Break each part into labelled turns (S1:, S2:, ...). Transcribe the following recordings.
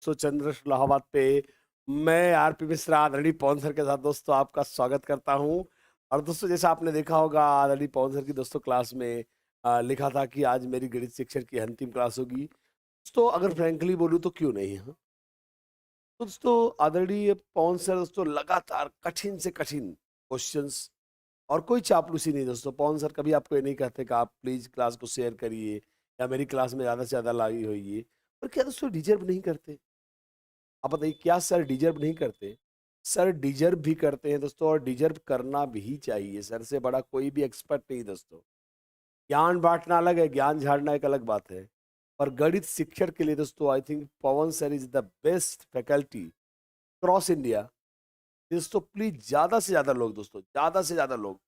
S1: चंद्र इलाहाबाद पे मैं आरपी मिश्रा आदरणीय पवन सर के साथ दोस्तों आपका स्वागत करता हूं। और दोस्तों जैसा आपने देखा होगा आदरणीय पवन सर की दोस्तों क्लास में लिखा था कि आज मेरी गणित शिक्षक की अंतिम क्लास होगी। दोस्तों अगर फ्रैंकली बोलूं तो क्यों नहीं, हाँ। तो दोस्तों आदरणीय पवन सर दोस्तों लगातार कठिन से कठिन क्वेश्चंस और कोई चापलूसी नहीं दोस्तों। पवन सर कभी आपको ये नहीं कहते कि आप प्लीज क्लास को शेयर करिए या मेरी क्लास में ज्यादा से ज्यादा लाई होइए। और क्या दोस्तों डिजर्व नहीं करते? आप बताइए क्या सर डिजर्व नहीं करते? सर डिजर्व भी करते हैं दोस्तों, और डिजर्व करना भी चाहिए। सर से बड़ा कोई भी एक्सपर्ट नहीं दोस्तों। ज्ञान बांटना अलग है, ज्ञान झाड़ना एक अलग बात है। पर गणित शिक्षक के लिए दोस्तों I think Pawan sir is the best faculty cross India. दोस्तों प्लीज ज्यादा से ज्यादा लोग दोस्तों, ज्यादा से ज्यादा लोग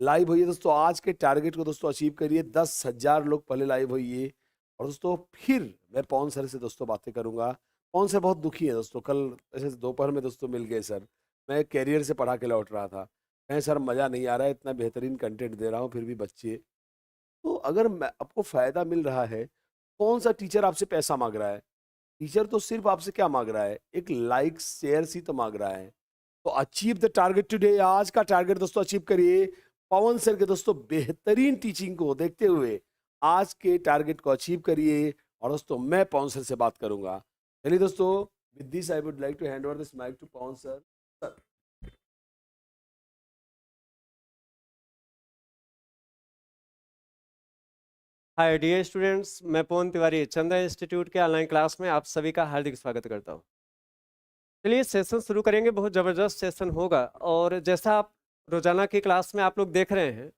S1: लाइव होइए दोस्तों। आज के टारगेट को दोस्तों अचीव करिए। 10,000 लोग पहले लाइव होइए। और दोस्तों फिर मैं पवन सर से दोस्तों बातें करूंगा। पवन सर बहुत दुखी है दोस्तों। कल ऐसे दोपहर में दोस्तों मिल गए सर। मैं कैरियर से पढ़ा के लौट रहा था। कहें सर मज़ा नहीं आ रहा है, इतना बेहतरीन कंटेंट दे रहा हूँ फिर भी बच्चे। तो अगर मैं आपको फ़ायदा मिल रहा है, कौन सा टीचर आपसे पैसा मांग रहा है? टीचर तो सिर्फ आपसे क्या मांग रहा है? एक लाइक शेयर ही तो मांग रहा है। तो अचीव द टारगेट टुडे। आज का टारगेट दोस्तों अचीव करिए। पवन सर के दोस्तों बेहतरीन टीचिंग को देखते हुए आज के टारगेट को अचीव करिए। और दोस्तों मैं पवन सर से बात करूंगा। चलिए दोस्तों, with this I would like to hand over this mic to Pawan sir. Sir.
S2: Hi dear students, मैं पवन तिवारी चंदा इंस्टीट्यूट के ऑनलाइन क्लास में आप सभी का हार्दिक स्वागत करता हूं। चलिए सेशन शुरू करेंगे। बहुत ज़बरदस्त सेशन होगा। और जैसा आप रोजाना की क्लास में आप लोग देख रहे हैं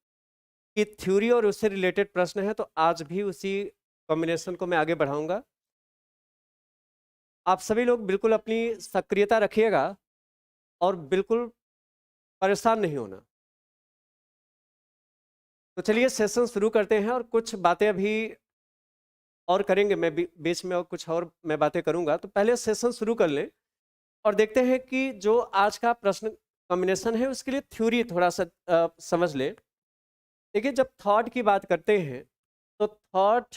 S2: कि थ्योरी और उससे रिलेटेड प्रश्न है, तो आज भी उसी कॉम्बिनेशन को मैं आगे बढ़ाऊंगा। आप सभी लोग बिल्कुल अपनी सक्रियता रखिएगा और बिल्कुल परेशान नहीं होना। तो चलिए सेशन शुरू करते हैं। और कुछ बातें अभी और करेंगे, मैं बीच में और कुछ और मैं बातें करूंगा। तो पहले सेशन शुरू कर लें और देखते हैं कि जो आज का प्रश्न कॉम्बिनेशन है उसके लिए थ्योरी थोड़ा सा समझ लें। देखिए, जब थॉट की बात करते हैं तो थॉट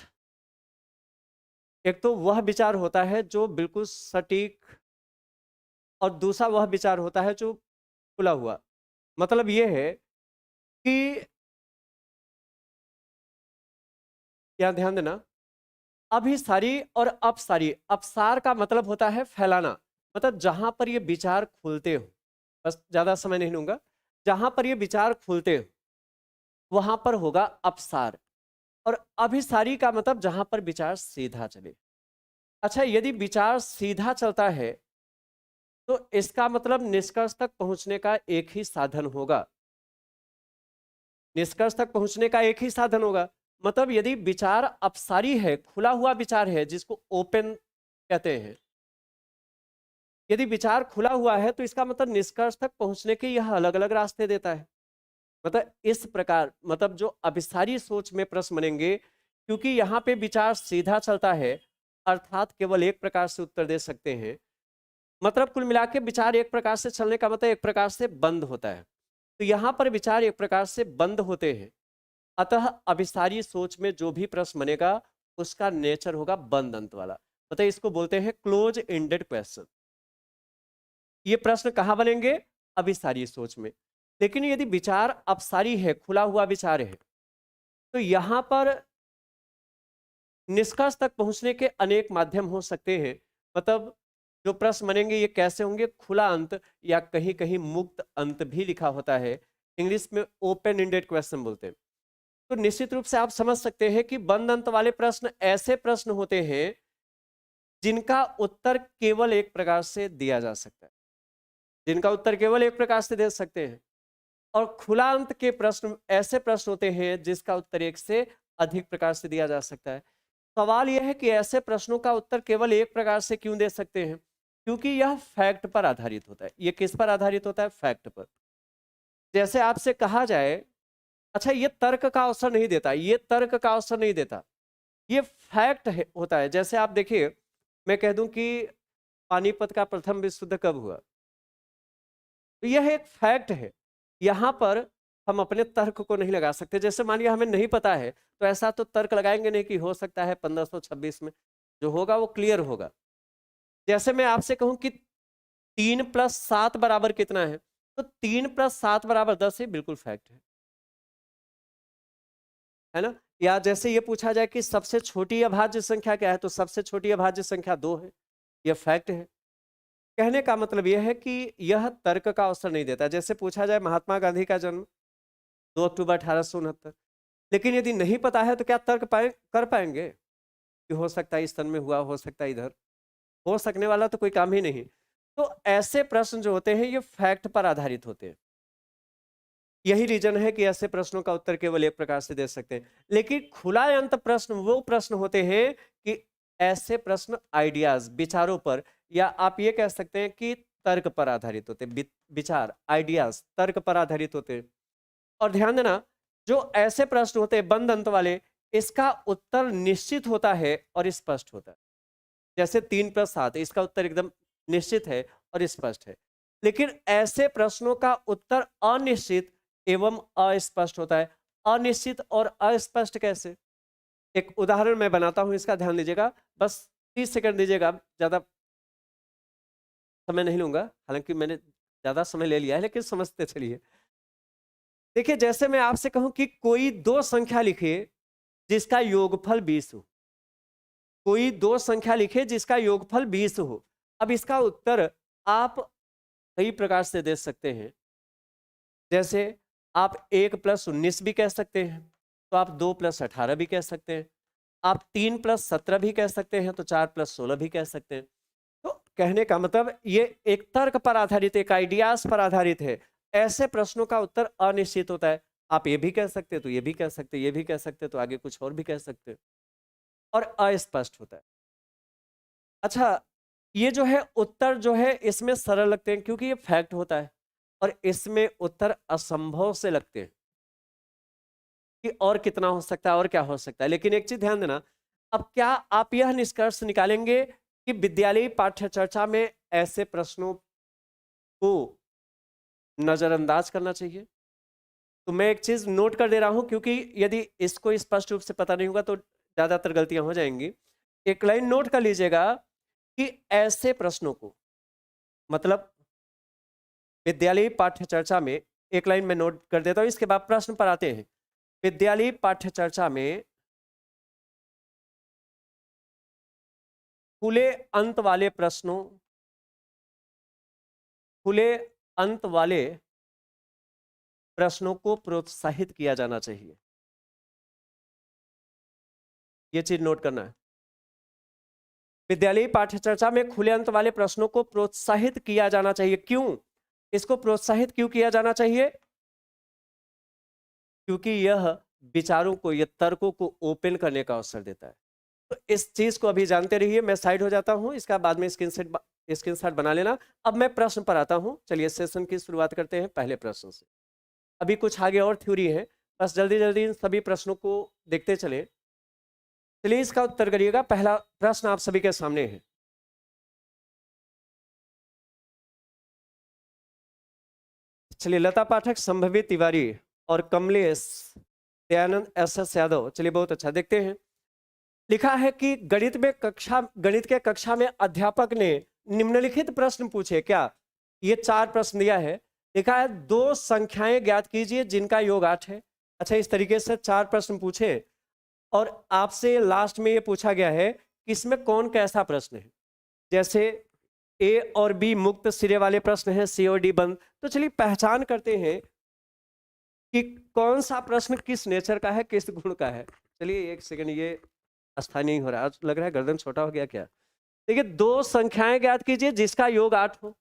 S2: एक तो वह विचार होता है जो बिल्कुल सटीक, और दूसरा वह विचार होता है जो खुला हुआ। मतलब ये है कि यहाँ ध्यान देना, अभिसारी और अपसारी। अपसार का मतलब होता है फैलाना, मतलब जहां पर ये विचार खुलते हो। बस ज्यादा समय नहीं लूंगा। जहां पर ये विचार खुलते हो वहां पर होगा अपसार। और अभिसारी का मतलब जहां पर विचार सीधा चले। अच्छा, यदि विचार सीधा चलता है तो इसका मतलब निष्कर्ष तक पहुंचने का एक ही साधन होगा। निष्कर्ष तक पहुंचने का एक ही साधन होगा। मतलब यदि विचार अपसारी है, खुला हुआ विचार है, जिसको ओपन कहते हैं, यदि विचार खुला हुआ है तो इसका मतलब निष्कर्ष तक पहुंचने के यह अलग अलग रास्ते देता है। मतलब इस प्रकार, मतलब जो अभिसारी सोच में प्रश्न बनेंगे, क्योंकि यहाँ पे विचार सीधा चलता है, अर्थात केवल एक प्रकार से उत्तर दे सकते हैं। मतलब कुल मिला के विचार एक प्रकार से चलने का मतलब एक प्रकार से बंद होता है। तो यहाँ पर विचार एक प्रकार से बंद होते हैं। अतः अभिसारी सोच में जो भी प्रश्न बनेगा उसका नेचर होगा बंद अंत वाला। मतलब इसको बोलते हैं क्लोज एंडेड क्वेश्चन। ये प्रश्न कहाँ बनेंगे? अभिसारी सोच में। लेकिन यदि विचार अपसारी है, खुला हुआ विचार है, तो यहां पर निष्कर्ष तक पहुंचने के अनेक माध्यम हो सकते हैं। मतलब जो प्रश्न बनेंगे ये कैसे होंगे? खुला अंत, या कहीं कहीं मुक्त अंत भी लिखा होता है। इंग्लिश में ओपन एंडेड क्वेश्चन बोलते हैं। तो निश्चित रूप से आप समझ सकते हैं कि बंद अंत वाले प्रश्न ऐसे प्रश्न होते हैं जिनका उत्तर केवल एक प्रकार से दिया जा सकता है, जिनका उत्तर केवल एक प्रकार से दे सकते हैं। और खुला अंत के प्रश्न ऐसे प्रश्न होते हैं जिसका उत्तर एक से अधिक प्रकार से दिया जा सकता है। सवाल यह है कि ऐसे प्रश्नों का उत्तर केवल एक प्रकार से क्यों दे सकते हैं? क्योंकि यह फैक्ट पर आधारित होता है। ये किस पर आधारित होता है? फैक्ट पर। जैसे आपसे कहा जाए, अच्छा ये तर्क का अवसर नहीं देता, ये तर्क का अवसर नहीं देता, ये फैक्ट होता है। जैसे आप देखिए, मैं कह दूं कि पानीपत का प्रथम विश्व युद्ध कब हुआ, तो यह एक फैक्ट है। यहां पर हम अपने तर्क को नहीं लगा सकते। जैसे मान लिया हमें नहीं पता है, तो ऐसा तो तर्क लगाएंगे नहीं कि हो सकता है 1526 में। जो होगा वो क्लियर होगा। जैसे मैं आपसे कहूं कि 3+7 बराबर कितना है, तो 3+7 बराबर 10 है, बिल्कुल फैक्ट है ना। या जैसे ये पूछा जाए कि सबसे छोटी अभाज्य संख्या क्या है, तो सबसे छोटी अभाज्य संख्या 2 है, यह फैक्ट है। कहने का मतलब यह है कि यह तर्क का अवसर नहीं देता। जैसे पूछा जाए महात्मा गांधी का जन्म 2 अक्टूबर 1869, लेकिन यदि नहीं पता है तो क्या तर्क कर पाएंगे कि हो सकता है इस सन में हुआ, हो सकता है इधर, हो सकने वाला तो कोई काम ही नहीं। तो ऐसे प्रश्न जो होते हैं ये फैक्ट पर आधारित होते हैं। यही रीजन है कि ऐसे प्रश्नों का उत्तर केवल एक प्रकार से दे सकते हैं। लेकिन खुला अंत प्रश्न वो प्रश्न होते हैं कि ऐसे प्रश्न आइडियाज, विचारों पर, या आप ये कह सकते हैं कि तर्क पर आधारित होते हैं। विचार, आइडियाज तर्क पर आधारित होते हैं। और ध्यान देना, जो ऐसे प्रश्न होते हैं बंद अंत वाले, इसका उत्तर निश्चित होता है और स्पष्ट होता है। जैसे 3+7, इसका उत्तर एकदम निश्चित है और स्पष्ट है। लेकिन ऐसे प्रश्नों का उत्तर अनिश्चित एवं अस्पष्ट होता है। अनिश्चित और अस्पष्ट कैसे? एक उदाहरण मैं बनाता हूं, इसका ध्यान दीजिएगा, बस 30 सेकंड दीजिएगा, ज्यादा समय नहीं लूंगा, हालांकि मैंने ज्यादा समय ले लिया है, लेकिन समझते चलिए। देखिए, जैसे मैं आपसे कहूं कि कोई दो संख्या लिखिए जिसका योगफल 20 हो। कोई दो संख्या लिखिए जिसका योगफल 20 हो। अब इसका उत्तर आप कई प्रकार से दे सकते हैं। जैसे आप 1+19 भी कह सकते हैं, तो आप 2+18 भी कह सकते हैं, आप 3+17 भी कह सकते हैं, तो 4+16 भी कह सकते हैं। तो कहने का मतलब ये एक तर्क पर आधारित, एक आइडियाज पर आधारित है। ऐसे प्रश्नों का उत्तर अनिश्चित होता है। आप ये भी कह सकते, तो ये भी कह सकते, ये भी कह सकते, तो आगे कुछ और भी कह सकते, और अस्पष्ट होता है। अच्छा, ये जो है उत्तर जो है इसमें सरल लगते हैं क्योंकि ये फैक्ट होता है, और इसमें उत्तर असंभव से लगते हैं कि और कितना हो सकता है और क्या हो सकता है। लेकिन एक चीज ध्यान देना, अब क्या आप यह निष्कर्ष निकालेंगे कि विद्यालयी पाठ्य चर्चा में ऐसे प्रश्नों को नजरअंदाज करना चाहिए? तो मैं एक चीज नोट कर दे रहा हूं, क्योंकि यदि इसको स्पष्ट रूप से पता नहीं होगा तो ज्यादातर गलतियां हो जाएंगी। एक लाइन नोट कर लीजिएगा कि ऐसे प्रश्नों को, मतलब विद्यालयी पाठ्य चर्चा में, एक लाइन में नोट कर देता हूं, इसके बाद प्रश्न पर आते हैं। विद्यालयी पाठ्य चर्चा में खुले अंत वाले प्रश्नों, खुले अंत वाले प्रश्नों को प्रोत्साहित किया जाना चाहिए। यह चीज नोट करना है। विद्यालयी पाठ्य चर्चा में खुले अंत वाले प्रश्नों को प्रोत्साहित किया जाना चाहिए। क्यों इसको प्रोत्साहित क्यों किया जाना चाहिए? क्योंकि यह विचारों को, यह तर्कों को ओपन करने का अवसर देता है। तो इस चीज को अभी जानते रहिए। मैं साइड हो जाता हूं, इसका बाद में स्क्रीनशॉट बना लेना। अब मैं प्रश्न पर आता हूं। चलिए सेशन की शुरुआत करते हैं पहले प्रश्न से। अभी कुछ आगे और थ्योरी है, बस जल्दी जल्दी इन सभी प्रश्नों को देखते चले। चलिए इसका उत्तर करिएगा। पहला प्रश्न आप सभी के सामने है। चलिए, लता पाठक, संभवी तिवारी और कमलेश दयानंद SS यादव। चलिए बहुत अच्छा, देखते हैं। लिखा है कि गणित के कक्षा में अध्यापक ने निम्नलिखित प्रश्न पूछे। क्या? ये 4 प्रश्न दिया है। लिखा है दो संख्याएं ज्ञात कीजिए जिनका योग 8 है। अच्छा, इस तरीके से 4 प्रश्न पूछे और आपसे लास्ट में ये पूछा गया है कि इसमें कौन कैसा प्रश्न है। जैसे A और B मुक्त सिरे वाले प्रश्न है, C और D बंद। तो चलिए पहचान करते हैं कि कौन सा प्रश्न किस नेचर का है, किस गुण का है। चलिए एक सेकंड, ये स्थायी नहीं हो रहा, आज लग रहा है गर्दन छोटा हो गया क्या। देखिए, दो संख्याएं ज्ञात कीजिए जिसका योग 8 हो।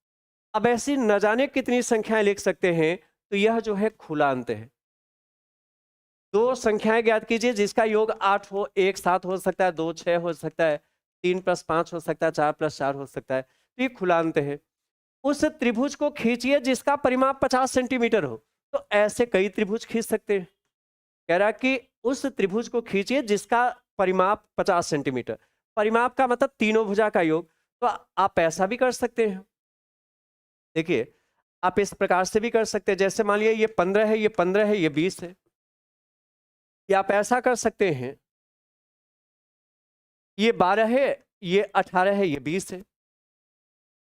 S2: अब ऐसी न जाने कितनी संख्याएं लिख सकते हैं, तो यह जो है खुला अंत है। दो संख्याएं ज्ञात कीजिए जिसका योग 8 हो। 1 7 हो सकता है, 2 6 हो सकता है, 3+5 हो सकता है, 4+4 हो सकता है। तो ये खुला अंत है। उस त्रिभुज को खींचिए जिसका परिमाप 50 सेंटीमीटर हो। तो ऐसे कई त्रिभुज खींच सकते हैं। कह रहा है कि उस त्रिभुज को खींचिए जिसका परिमाप 50 सेंटीमीटर। परिमाप का मतलब तीनों भुजा का योग। तो आप ऐसा भी कर सकते हैं। देखिए, आप इस प्रकार से भी कर सकते हैं। जैसे मान लीजिए ये 15 है, ये 15 है, ये 20 है। या आप ऐसा कर सकते हैं, ये 12 है, ये 18 है, ये 20 है।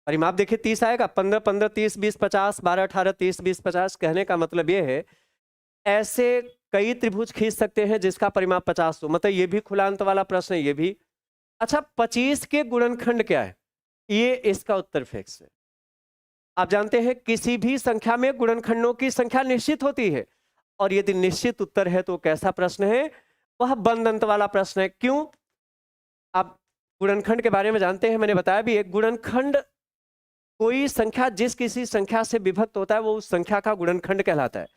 S2: परिमाप देखिए 30 आएगा, 15 15 30 20 50, 12 18 30 20 50। कहने का मतलब ये है ऐसे कई त्रिभुज खींच सकते हैं जिसका परिमाप 50 हो, मतलब ये भी खुला अंत वाला प्रश्न है ये भी। अच्छा 25 के गुणनखंड क्या है, ये इसका उत्तर फिक्स है। आप जानते हैं किसी भी संख्या में गुणनखंडों की संख्या निश्चित होती है, और यदि निश्चित उत्तर है तो कैसा प्रश्न है, वह बंद अंत वाला प्रश्न है। क्यों? आप गुणनखंड के बारे में जानते हैं, मैंने बताया भी, एक गुणनखंड कोई संख्या जिस किसी संख्या से विभक्त होता है वो उस संख्या का गुणनखंड कहलाता है।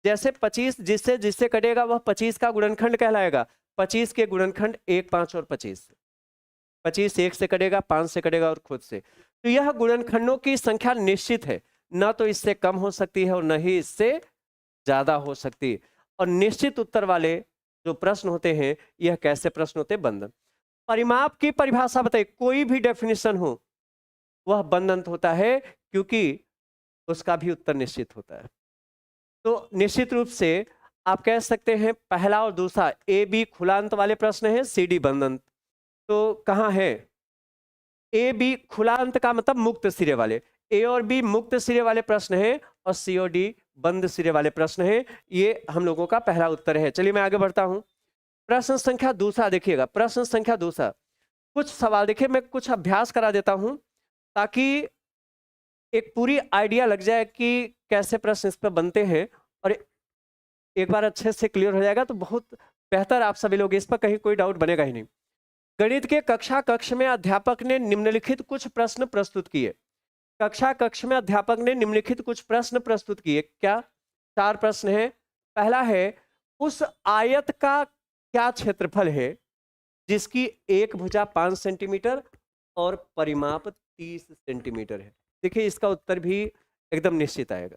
S2: जैसे 25 जिससे जिससे कटेगा वह 25 का गुणनखंड कहलाएगा। 25 के गुणनखंड 1 5 और 25। 25 1 से कटेगा, 5 से कटेगा और खुद से। तो यह गुणनखंडों की संख्या निश्चित है, न तो इससे कम हो सकती है और न ही इससे ज्यादा हो सकती है। और निश्चित उत्तर वाले जो प्रश्न होते हैं यह कैसे प्रश्न होते हैं, बंधन। परिमाप की परिभाषा बताइए, कोई भी डेफिनेशन हो वह बंद अंत होता है, क्योंकि उसका भी उत्तर निश्चित होता है। तो निश्चित रूप से आप कह सकते हैं पहला और दूसरा ए बी खुला अंत वाले प्रश्न है, सी डी बंद अंत। तो कहाँ है ए बी खुला अंत का मतलब मुक्त सिरे वाले, ए और बी मुक्त सिरे वाले प्रश्न है, और सी और डी बंद सिरे वाले प्रश्न है। ये हम लोगों का पहला उत्तर है। चलिए मैं आगे बढ़ता हूं। प्रश्न संख्या दूसरा देखिएगा, प्रश्न संख्या दूसरा कुछ सवाल देखिए, मैं कुछ अभ्यास करा देता हूं ताकि एक पूरी आइडिया लग जाए कि कैसे प्रश्न इस पर बनते हैं, और एक बार अच्छे से क्लियर हो जाएगा तो बहुत बेहतर आप सभी लोग, इस पर कहीं कोई डाउट बनेगा ही नहीं। गणित के कक्षा कक्ष में अध्यापक ने निम्नलिखित कुछ प्रश्न प्रस्तुत किए। कक्षा कक्ष में अध्यापक ने निम्नलिखित कुछ प्रश्न प्रस्तुत किए। क्या? 4 प्रश्न है। पहला है उस आयत का क्या क्षेत्रफल है जिसकी एक भुजा 5 सेंटीमीटर और परिमाप 30 सेंटीमीटर है। देखिए इसका उत्तर भी एकदम निश्चित आएगा।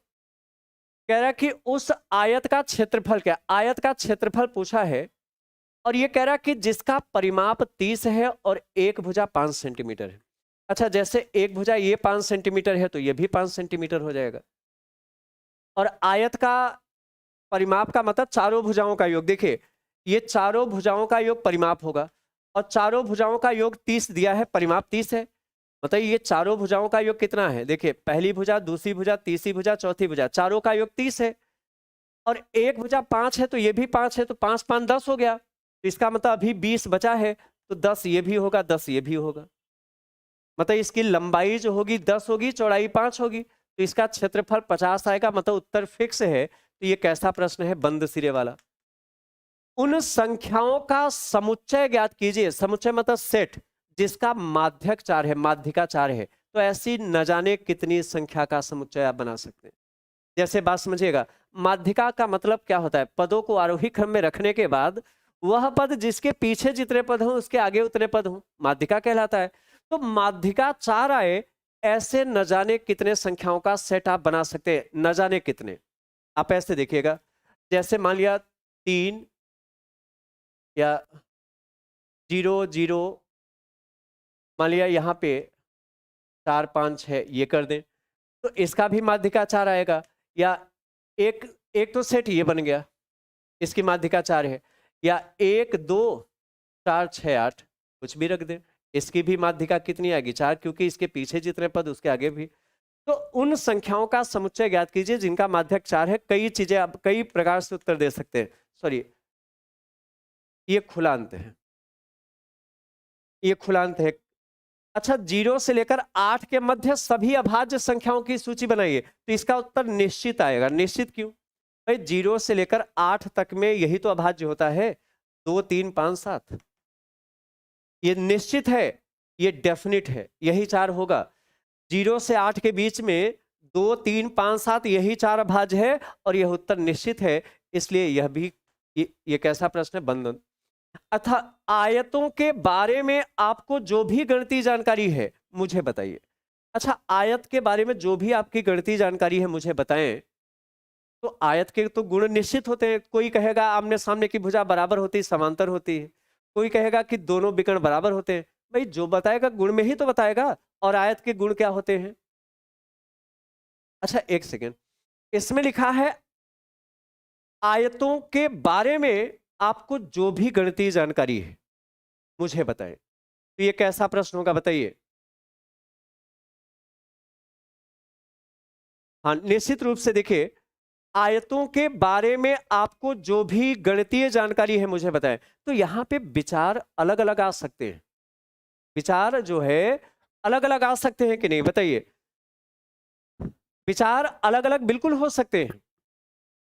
S2: कह रहा है कि उस आयत का क्षेत्रफल क्या, आयत का क्षेत्रफल पूछा है, और ये कह रहा है कि जिसका परिमाप 30 है और एक भुजा 5 सेंटीमीटर है। अच्छा जैसे एक भुजा ये 5 सेंटीमीटर है तो ये भी 5 सेंटीमीटर हो जाएगा, और आयत का परिमाप का मतलब चारों भुजाओं का योग। देखिए ये चारों भुजाओं का योग परिमाप होगा, और चारों भुजाओं का योग 30 दिया है, परिमाप 30 है। बताइए ये चारों भुजाओं का योग कितना है। देखिए पहली भुजा, दूसरी भुजा, तीसरी भुजा, चौथी भुजा, चारों का योग 30 है, और एक भुजा 5 है तो ये भी 5 है, तो 5 5 10 हो गया। तो इसका मतलब अभी 20 बचा है, तो 10 ये भी होगा, 10 ये भी होगा। मतलब इसकी लंबाई जो होगी 10 होगी, चौड़ाई 5 होगी, तो इसका क्षेत्रफल 50 आएगा। मतलब उत्तर फिक्स है। तो ये कैसा प्रश्न है, बंद सिरे वाला। उन संख्याओं का समुच्चय ज्ञात कीजिए। समुच्चय मतलब सेट जिसका माध्यक 4 है, माध्यिका 4 है। तो ऐसी न जाने कितनी संख्या का समुच्चय आप बना सकते हैं। जैसे बात समझिएगा, माध्यिका का मतलब क्या होता है, पदों को आरोही क्रम में रखने के बाद वह पद जिसके पीछे जितने पद हों उसके आगे उतने पद हों, माध्यिका कहलाता है। तो माध्यिका 4 आए, ऐसे न जाने कितने संख्याओं का सेट आप बना सकते हैं। न जाने कितने, आप ऐसे देखिएगा, जैसे मान लिया 3 या 0 0, मान लिया यहाँ पे 4 5 6 ये कर दें, तो इसका भी माध्यिका 4 आएगा। या एक एक तो सेट ये बन गया, इसकी माध्यिका 4 है। या 1 2 4 6 8 कुछ भी रख दें, इसकी भी माध्यिका कितनी आएगी, 4, क्योंकि इसके पीछे जितने पद उसके आगे भी। तो उन संख्याओं का समुच्चय ज्ञात कीजिए जिनका माध्यक 4 है। कई चीजें आप कई प्रकार से उत्तर दे सकते हैं। सॉरी, ये खुला अंत है, ये खुला अंत है। अच्छा 0 से लेकर 8 के मध्य सभी अभाज्य संख्याओं की सूची बनाइए। तो इसका उत्तर निश्चित आएगा। निश्चित क्यों भाई, 0 से लेकर 8 तक में यही तो अभाज्य होता है, 2 3 5 7। ये निश्चित है, ये डेफिनिट है, यही 4 होगा। 0 से 8 के बीच में 2 3 5 7 यही 4 अभाज्य है, और यह उत्तर निश्चित है। इसलिए यह भी ये कैसा प्रश्न है, बंधन। अथा आयतों के बारे में आपको जो भी गणितीय जानकारी है मुझे बताइए। अच्छा आयत के बारे में जो भी आपकी गणितीय जानकारी है मुझे बताएं। तो आयत के तो गुण निश्चित होते हैं। कोई कहेगा आमने सामने की भुजा बराबर होती है, समांतर होती है। कोई कहेगा कि दोनों विकर्ण बराबर होते हैं। भाई जो बताएगा गुण में ही तो बताएगा, और आयत के गुण क्या होते हैं। अच्छा एक सेकेंड, इसमें लिखा है आयतों के बारे में आपको जो भी गणितीय जानकारी है मुझे बताएं। तो ये कैसा प्रश्न होगा बताइए। हाँ, निश्चित रूप से देखिए, आयतों के बारे में आपको जो भी गणितीय जानकारी है मुझे बताएं। तो यहाँ पे विचार अलग अलग आ सकते हैं, विचार जो है अलग अलग आ सकते हैं कि नहीं, बताइए। विचार अलग अलग बिल्कुल हो सकते हैं।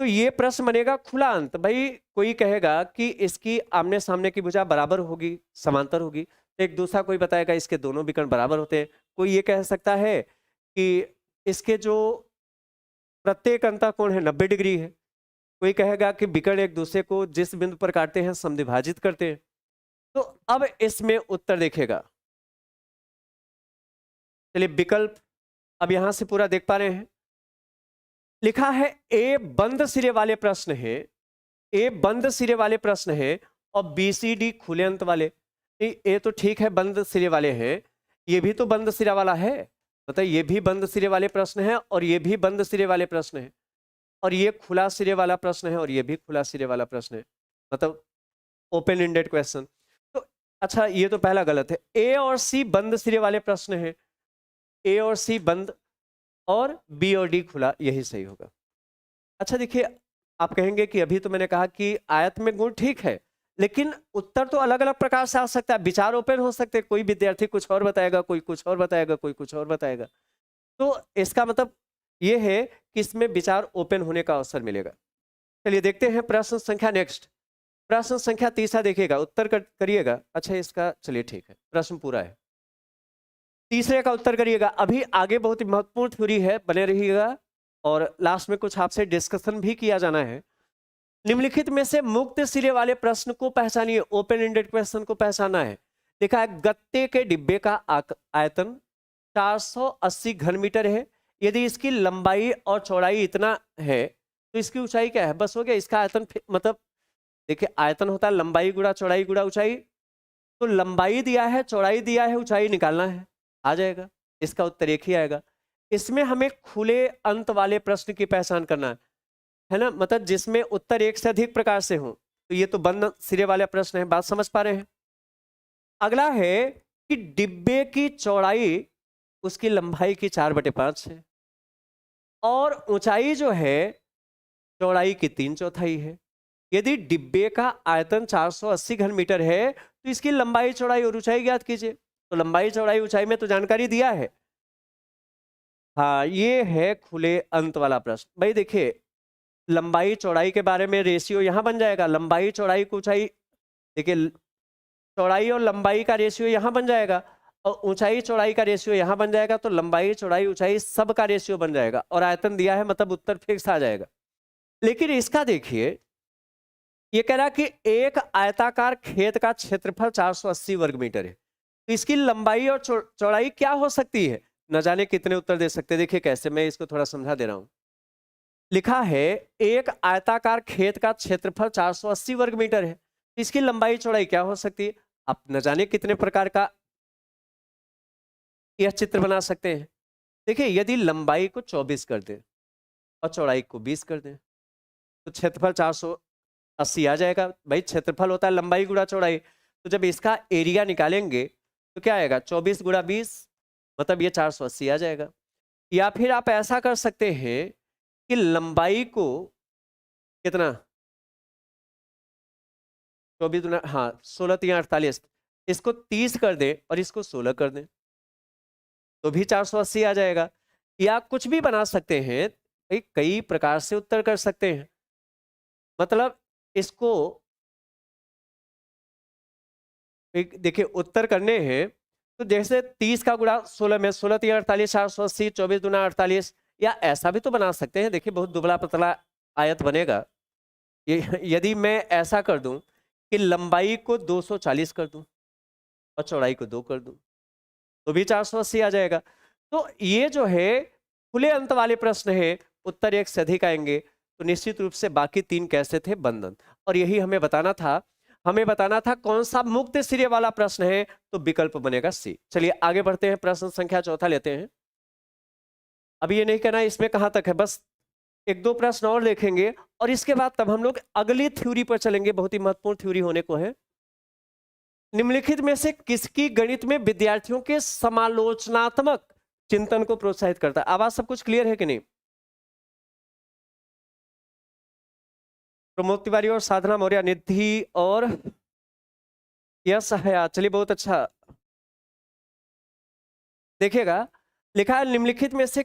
S2: तो ये प्रश्न बनेगा खुला अंत। भाई कोई कहेगा कि इसकी आमने सामने की भुजा बराबर होगी, समांतर होगी, तो एक दूसरा कोई बताएगा इसके दोनों विकर्ण बराबर होते हैं। कोई ये कह सकता है कि इसके जो प्रत्येक अंतःकोण है 90 डिग्री है। कोई कहेगा कि विकर्ण एक दूसरे को जिस बिंदु पर काटते हैं समद्विभाजित करते हैं। तो अब इसमें उत्तर देखेगा, चलिए विकल्प अब यहां से पूरा देख पा रहे हैं। लिखा है ए बंद सिरे वाले प्रश्न है, ए बंद सिरे वाले प्रश्न है और बी सी डी खुले अंत वाले। ए तो ठीक है, बंद सिरे वाले हैं, ये भी तो बंद सिरा वाला है, मतलब ये भी बंद सिरे वाले प्रश्न है और ये भी बंद सिरे वाले प्रश्न है, और ये खुला सिरे वाला प्रश्न है और ये भी खुला सिरे वाला प्रश्न है, मतलब ओपन एंडेड क्वेश्चन। तो अच्छा, ये तो पहला गलत है। ए और सी बंद सिरे वाले प्रश्न है, ए और सी बंद और बी और डी खुला, यही सही होगा। अच्छा देखिए, आप कहेंगे कि अभी तो मैंने कहा कि आयत में गुण ठीक है, लेकिन उत्तर तो अलग अलग प्रकार से आ सकता है, विचार ओपन हो सकते हैं, कोई विद्यार्थी कुछ और बताएगा, कोई कुछ और बताएगा, कोई कुछ और बताएगा। तो इसका मतलब ये है कि इसमें विचार ओपन होने का अवसर मिलेगा। चलिए देखते हैं प्रश्न संख्या नेक्स्ट। प्रश्न संख्या 30 देखिएगा, उत्तर करिएगा। अच्छा इसका चलिए ठीक है, प्रश्न पूरा है, तीसरे का उत्तर करिएगा। अभी आगे बहुत ही महत्वपूर्ण थ्योरी है, बने रहिएगा और लास्ट में कुछ आपसे डिस्कशन भी किया जाना है। निम्नलिखित में से मुक्त सिरे वाले प्रश्न को पहचानिए, ओपन एंडेड क्वेश्चन को पहचानना है। लिखा है गत्ते के डिब्बे का आयतन 480 घन मीटर है, यदि इसकी लंबाई और चौड़ाई इतना है तो इसकी ऊंचाई क्या है। बस हो गया, इसका आयतन मतलब देखिए आयतन होता है लंबाई गुणा चौड़ाई गुणा ऊंचाई, तो लंबाई दिया है, चौड़ाई दिया है, ऊंचाई निकालना है, आ जाएगा। इसका उत्तर एक ही आएगा। इसमें हमें खुले अंत वाले प्रश्न की पहचान करना है ना, मतलब जिसमें उत्तर एक से अधिक प्रकार से हो, तो ये तो बंद सिरे वाले प्रश्न है, बात समझ पा रहे हैं। अगला है कि डिब्बे की चौड़ाई उसकी लंबाई की 4/5 है और ऊंचाई जो है चौड़ाई की 3/4 है। यदि डिब्बे का आयतन 480 घन मीटर है तो इसकी लंबाई चौड़ाई और ऊंचाई ज्ञात कीजिए। तो लंबाई चौड़ाई ऊंचाई में तो जानकारी दिया है। हाँ, ये है खुले अंत वाला प्रश्न। भाई देखिए, लंबाई चौड़ाई के बारे में रेशियो यहां बन जाएगा, लंबाई चौड़ाई को ऊंचाई, देखिए चौड़ाई और लंबाई का रेशियो यहां बन जाएगा और ऊंचाई चौड़ाई का रेशियो यहां बन जाएगा, तो लंबाई चौड़ाई ऊंचाई सब का रेशियो बन जाएगा और आयतन दिया है, मतलब उत्तर फिक्स आ जाएगा। लेकिन इसका देखिए, ये कह रहा कि एक आयताकार खेत का क्षेत्रफल 480 वर्ग मीटर है, तो इसकी लंबाई और चौड़ाई क्या हो सकती है। न जाने कितने उत्तर दे सकते हैं। देखिए कैसे, मैं इसको थोड़ा समझा दे रहा हूं। लिखा है एक आयताकार खेत का क्षेत्रफल 480 वर्ग मीटर है, तो इसकी लंबाई चौड़ाई क्या हो सकती है। आप न जाने कितने प्रकार का यह चित्र बना सकते हैं। देखिए यदि लंबाई को 24 कर दें और चौड़ाई को 20 कर दें तो क्षेत्रफल 480 आ जाएगा। भाई क्षेत्रफल होता है लंबाई गुणा चौड़ाई, तो जब इसका एरिया निकालेंगे तो क्या आएगा, 24 गुणा 20, मतलब ये 480 आ जाएगा। या फिर आप ऐसा कर सकते हैं कि लंबाई को कितना 24 गुना, हाँ 16 3 48, इसको 30 कर दें और इसको 16 कर दें तो भी 480 आ जाएगा। या कुछ भी बना सकते हैं, कई प्रकार से उत्तर कर सकते हैं। मतलब इसको देखिए उत्तर करने हैं तो जैसे 30 का गुणा 16 में, 16 3 48, 480, 24 गुना 48, या ऐसा भी तो बना सकते हैं। देखिए बहुत दुबला पतला आयत बनेगा। ये यदि मैं ऐसा कर दूं कि लंबाई को 240 कर दूं और चौड़ाई को 2 कर दूं तो भी 480 आ जाएगा। तो ये जो है खुले अंत वाले प्रश्न है, उत्तर एक से अधिक आएंगे, तो निश्चित रूप से बाकी 3 कैसे थे, बंद अंत। और यही हमें बताना था, हमें बताना था कौन सा मुक्त सिरे वाला प्रश्न है, तो विकल्प बनेगा सी। चलिए आगे बढ़ते हैं, प्रश्न संख्या 4 लेते हैं। अभी ये नहीं कहना इसमें कहां तक है, बस 1-2 प्रश्न और देखेंगे और इसके बाद तब हम लोग अगली थ्योरी पर चलेंगे, बहुत ही महत्वपूर्ण थ्योरी होने को है। निम्नलिखित में से किसकी गणित में विद्यार्थियों के समालोचनात्मक चिंतन को प्रोत्साहित करता है। आवाज सब कुछ क्लियर है कि नहीं। प्रमोद तिवारी और साधना मौर्य, निधि और यश हया। चलिए बहुत अच्छा। देखिएगा, लिखा है निम्नलिखित में से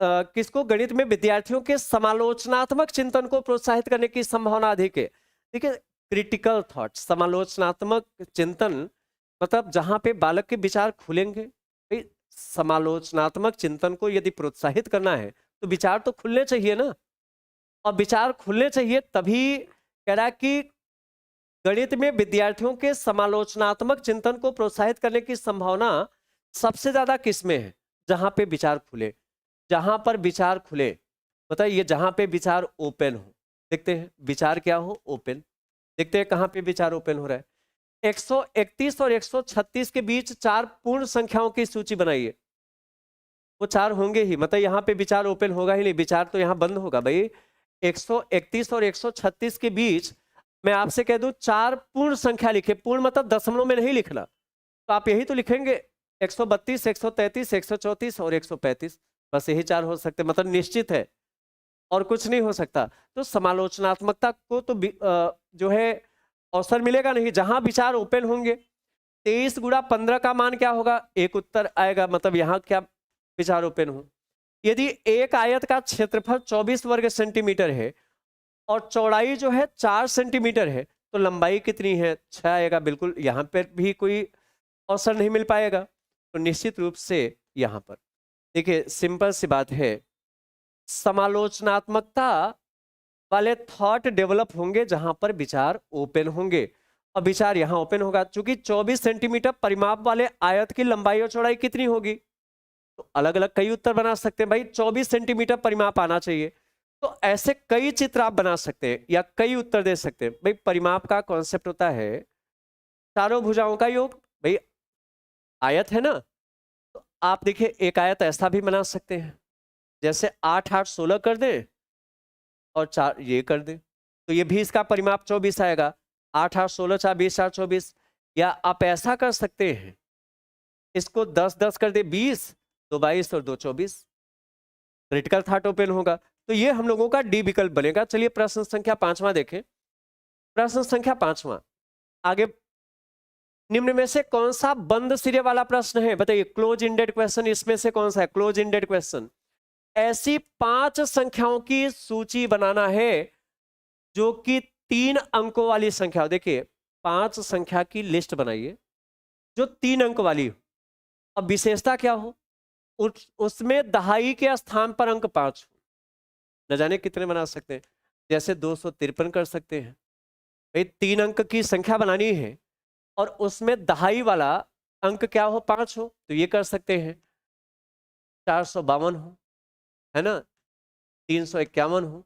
S2: किसको गणित में विद्यार्थियों के समालोचनात्मक चिंतन को प्रोत्साहित करने की संभावना अधिक है। देखिए, क्रिटिकल थॉट, समालोचनात्मक चिंतन मतलब जहां पे बालक के विचार खुलेंगे। भाई, समालोचनात्मक चिंतन को यदि प्रोत्साहित करना है तो विचार तो खुलने चाहिए ना, और विचार खुलने चाहिए तभी कह रहा है कि गणित में विद्यार्थियों के समालोचनात्मक चिंतन को प्रोत्साहित करने की संभावना सबसे ज्यादा किसमें है? जहां पे विचार खुले, जहां पर विचार खुले, बताइए, जहां पे विचार ओपन हो। देखते हैं विचार क्या हो, ओपन। देखते हैं कहां पे विचार ओपन हो रहा है। 131 और 136 के बीच 4 पूर्ण संख्याओं की सूची बनाइए। वो 4 होंगे ही, मतलब यहाँ पे विचार ओपन होगा ही नहीं, विचार तो यहाँ बंद होगा। भाई 131 और 136 के बीच मैं आपसे कह दूं 4 पूर्ण संख्या लिखे। पूर्ण मतलब दशमलव में नहीं लिखना, तो आप यही तो लिखेंगे 132, 133, 134 और 135। बस यही 4 हो सकते, मतलब निश्चित है और कुछ नहीं हो सकता। तो समालोचनात्मकता को तो जो है अवसर मिलेगा नहीं जहां विचार ओपन होंगे। 23 गुणा 15 का मान क्या होगा? एक उत्तर आएगा, मतलब यहाँ क्या विचार ओपन हो। यदि एक आयत का क्षेत्रफल 24 वर्ग सेंटीमीटर है और चौड़ाई जो है 4 सेंटीमीटर है, तो लंबाई कितनी है? 6 आएगा। बिल्कुल, यहाँ पर भी कोई अवसर नहीं मिल पाएगा, तो निश्चित रूप से यहाँ पर देखिए सिंपल सी बात है, समालोचनात्मकता वाले थॉट डेवलप होंगे जहां पर विचार ओपन होंगे। और विचार यहां ओपन होगा, चूंकि 24 सेंटीमीटर परिमाप वाले आयत की लंबाई और चौड़ाई कितनी होगी? तो अलग अलग कई उत्तर बना सकते हैं। भाई 24 सेंटीमीटर परिमाप आना चाहिए, तो ऐसे कई चित्र आप बना सकते हैं या कई उत्तर दे सकते हैं। भाई परिमाप का कॉन्सेप्ट होता है चारों भुजाओं का योग। भाई आयत है ना, तो आप देखिए एक आयत ऐसा भी बना सकते हैं, जैसे 8 8 16 कर दें और 4 ये कर दें, तो ये भी इसका परिमाप 24 आएगा। 8 8 16 4 20 4 24। या आप ऐसा कर सकते हैं, इसको 10 10 कर दे 20, 2 22 और 2 24। क्रिटिकल थॉट ओपन होगा। तो ये हम लोगों का डी विकल्प बनेगा। चलिए प्रश्न संख्या 5वां देखें। प्रश्न संख्या 5वां, आगे निम्न में से कौन सा बंद सिरे वाला प्रश्न है? बताइए, क्लोज इंडेड क्वेश्चन इसमें से कौन सा है? Close ended question. ऐसी 5 संख्याओं की सूची बनाना है जो कि 3 अंकों वाली संख्या हो। देखिए 5 संख्या की लिस्ट बनाइए जो 3 अंक वाली हो। अब विशेषता क्या हो? उसमें दहाई के स्थान पर अंक 5 हो। न जाने कितने बना सकते हैं, जैसे 253 कर सकते हैं। भाई 3 अंक की संख्या बनानी है और उसमें दहाई वाला अंक क्या हो? 5 हो, तो ये कर सकते हैं। 452 हो, है ना, 351 हो,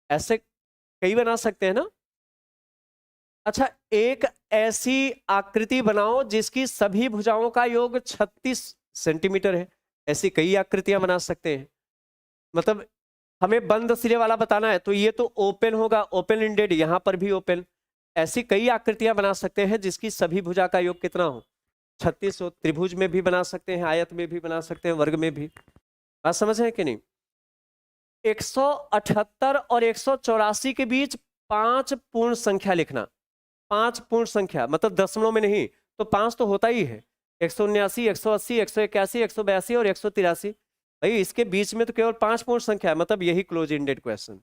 S2: ऐसे कई बना सकते हैं ना। अच्छा, एक ऐसी आकृति बनाओ जिसकी सभी भुजाओं का योग 36 सेंटीमीटर है। ऐसी कई आकृतियां बना सकते हैं। मतलब हमें बंद सिरे वाला बताना है, तो ये तो ओपन होगा, ओपन इंडेड, यहां पर भी ओपन। ऐसी कई आकृतियां बना सकते हैं जिसकी सभी भुजा का योग कितना हो? 36 हो। त्रिभुज में भी बना सकते हैं, आयत में भी बना सकते हैं, वर्ग में भी। बात समझ रहे हैं कि नहीं? 178 और 184 के बीच 5 पूर्ण संख्या लिखना। 5 पूर्ण संख्या मतलब दशमलव में नहीं, तो 5 तो होता ही है। 179, 180, 181, 182 और 183। भाई इसके बीच में तो केवल 5 पूर्ण संख्या है, मतलब यही क्लोज इंडेड क्वेश्चन।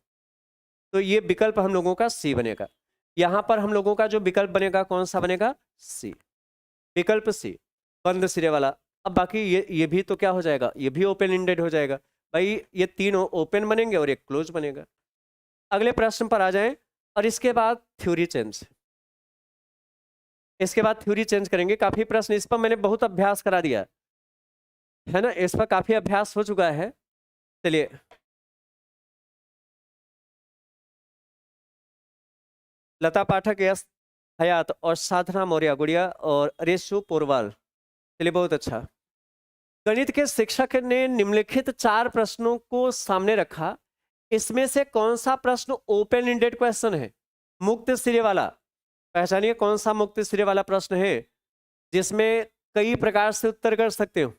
S2: तो ये विकल्प हम लोगों का सी बनेगा। यहां पर हम लोगों का जो विकल्प बनेगा कौन सा बनेगा? सी, विकल्प सी, बंद सिरे वाला। अब बाकी ये भी तो क्या हो जाएगा? ये भी ओपन इंडेड हो जाएगा। भाई ये 3 ओपन बनेंगे और एक क्लोज बनेगा। अगले प्रश्न पर आ जाएं और इसके बाद थ्योरी चेंज। इसके बाद थ्योरी चेंज करेंगे। काफी प्रश्न इस पर मैंने बहुत अभ्यास करा दिया है ना, इस पर काफी अभ्यास हो चुका है। चलिए लता पाठक, यश हयात और साधना मौर्य, गुड़िया और रेशु पोरवाल। चलिए बहुत अच्छा। गणित के शिक्षक ने निम्नलिखित 4 प्रश्नों को सामने रखा। इसमें से कौन सा प्रश्न ओपन इंडेड क्वेश्चन है, मुक्त सिरे वाला? पहचानिए कौन सा मुक्त सिरे वाला प्रश्न है जिसमें कई प्रकार से उत्तर कर सकते हो।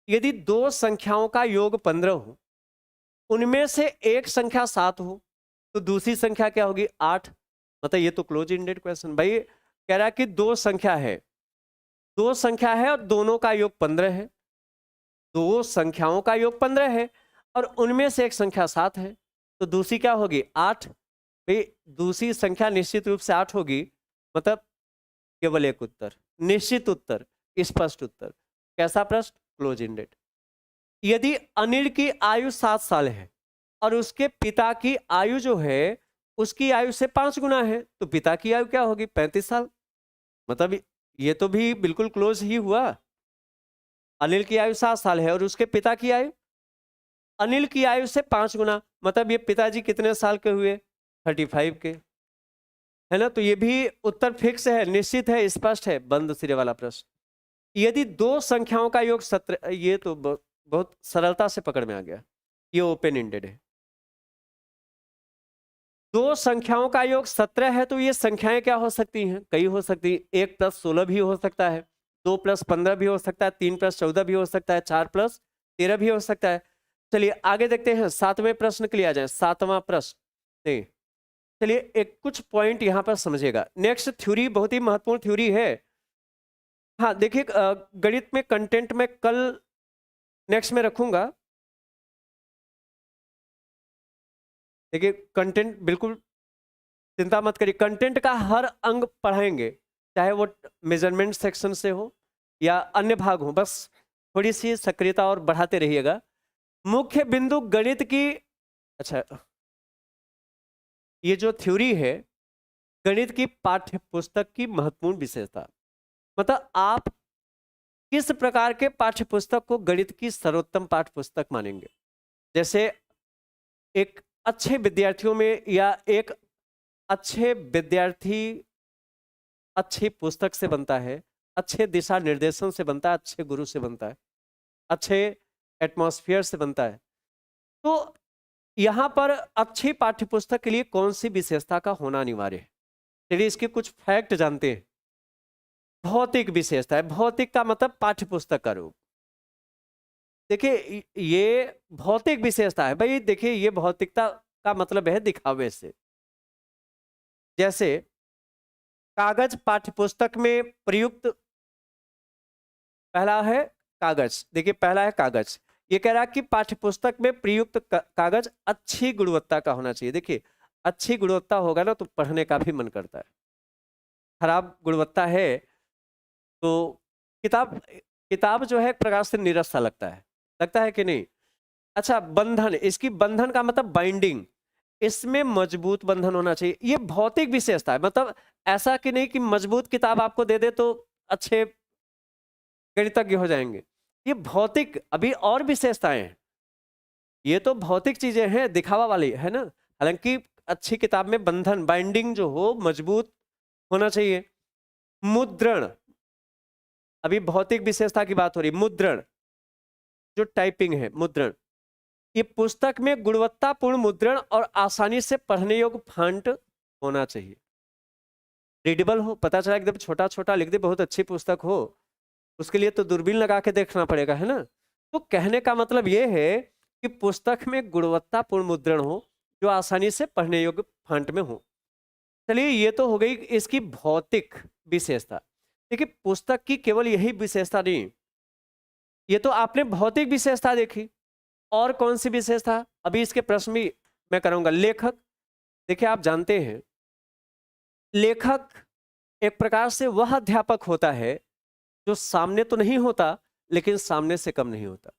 S2: यदि 2 संख्याओं का योग 15 हो, उनमें से एक संख्या 7 हो, तो दूसरी संख्या क्या होगी? 8। मतलब ये तो क्लोज इंडेड क्वेश्चन। भाई कह रहा है कि दो संख्या है, दो संख्या है और दोनों का योग 15 है, दो संख्याओं का योग 15 है और उनमें से एक संख्या 7 है, तो दूसरी क्या होगी 8। भाई दूसरी संख्या निश्चित रूप से 8 होगी, मतलब केवल एक उत्तर, निश्चित उत्तर, स्पष्ट उत्तर। कैसा प्रश्न? Close ended. यदि अनिल की आयु 7 साल है और उसके पिता की आयु जो है उसकी आयु से 5 गुना है, तो पिता की आयु क्या होगी? 35 साल। मतलब ये तो भी बिल्कुल क्लोज ही हुआ। अनिल की आयु 7 साल है और उसके पिता की आयु अनिल की आयु से 5 गुना, मतलब ये पिताजी कितने साल के हुए? 35 के, है ना? तो ये भी उत्तर फिक्स है, निश्चित है, स्पष्ट है, बंद सिरे वाला प्रश्न। यदि दो संख्याओं का योग 17, ये तो बहुत सरलता से पकड़ में आ गया, ये ओपन एंडेड है। दो संख्याओं का योग 17 है तो ये संख्याएं क्या हो सकती हैं? कई हो सकती हैं। 1 + 16 भी हो सकता है, 2 + 15 भी हो सकता है, 3 + 14 भी हो सकता है, 4 + 13 भी हो सकता है। चलिए आगे देखते हैं, 7वें प्रश्न के लिए आ जाए। 7वां प्रश्न, नहीं चलिए एक कुछ पॉइंट यहां पर समझिएगा। नेक्स्ट थ्योरी बहुत ही महत्वपूर्ण थ्योरी है। हाँ देखिए, गणित में कंटेंट में कल नेक्स्ट में रखूंगा। देखिए कंटेंट बिल्कुल चिंता मत करिए, कंटेंट का हर अंग पढ़ाएंगे, चाहे वो मेजरमेंट सेक्शन से हो या अन्य भाग हो, बस थोड़ी सी सक्रियता और बढ़ाते रहिएगा। मुख्य बिंदु गणित की, अच्छा ये जो थ्योरी है गणित की पाठ्य पुस्तक की महत्वपूर्ण विशेषता, मतलब आप किस प्रकार के पाठ्य पुस्तक को गणित की सर्वोत्तम पाठ्य पुस्तक मानेंगे। जैसे एक अच्छे विद्यार्थियों में या एक अच्छे विद्यार्थी अच्छी पुस्तक से बनता है, अच्छे दिशा निर्देशन से बनता है, अच्छे गुरु से बनता है, अच्छे एटमॉस्फेयर से बनता है। तो यहां पर अच्छी पाठ्यपुस्तक के लिए कौन सी विशेषता का होना अनिवार्य है? चलिए इसके कुछ फैक्ट जानते हैं। भौतिक विशेषता है, भौतिक का मतलब पाठ्यपुस्तक का रूप। देखिए ये भौतिक विशेषता है भाई, देखिए ये भौतिकता का मतलब है दिखावे से। जैसे कागज पाठ्यपुस्तक में प्रयुक्त, पहला है कागज, देखिए पहला है कागज। ये कह रहा है कि पाठ्यपुस्तक में प्रयुक्त कागज अच्छी गुणवत्ता का होना चाहिए। देखिए अच्छी गुणवत्ता होगा ना तो पढ़ने का भी मन करता है, खराब गुणवत्ता है तो किताब किताब जो है एक प्रकार से नीरस सा लगता है कि नहीं। अच्छा बंधन, इसकी बंधन का मतलब बाइंडिंग, इसमें मजबूत बंधन होना चाहिए। ये भौतिक विशेषता है, मतलब ऐसा कि नहीं कि मजबूत किताब आपको दे दे तो अच्छे गणितज्ञ हो जाएंगे। ये भौतिक, अभी और विशेषताएं हैं, ये तो भौतिक चीजें हैं दिखावा वाली है ना। हालांकि अच्छी किताब में बंधन, बाइंडिंग जो हो मजबूत होना चाहिए। मुद्रण, अभी भौतिक विशेषता की बात हो रही। मुद्रण जो टाइपिंग है, मुद्रण, ये पुस्तक में गुणवत्तापूर्ण मुद्रण और आसानी से पढ़ने योग्य फॉन्ट होना चाहिए। रीडेबल हो, पता चला एकदम छोटा छोटा लिख दे, बहुत अच्छी पुस्तक हो, उसके लिए तो दूरबीन लगा के देखना पड़ेगा, है ना। तो कहने का मतलब ये है कि पुस्तक में गुणवत्तापूर्ण मुद्रण हो जो आसानी से पढ़ने योग्य फॉन्ट में हो। चलिए ये तो हो गई इसकी भौतिक विशेषता। देखिए पुस्तक की केवल यही विशेषता नहीं, ये तो आपने भौतिक विशेषता देखी, और कौन सी विशेषता अभी इसके प्रश्न में मैं करूंगा। लेखक, देखिए आप जानते हैं लेखक एक प्रकार से वह अध्यापक होता है जो सामने तो नहीं होता लेकिन सामने से कम नहीं होता।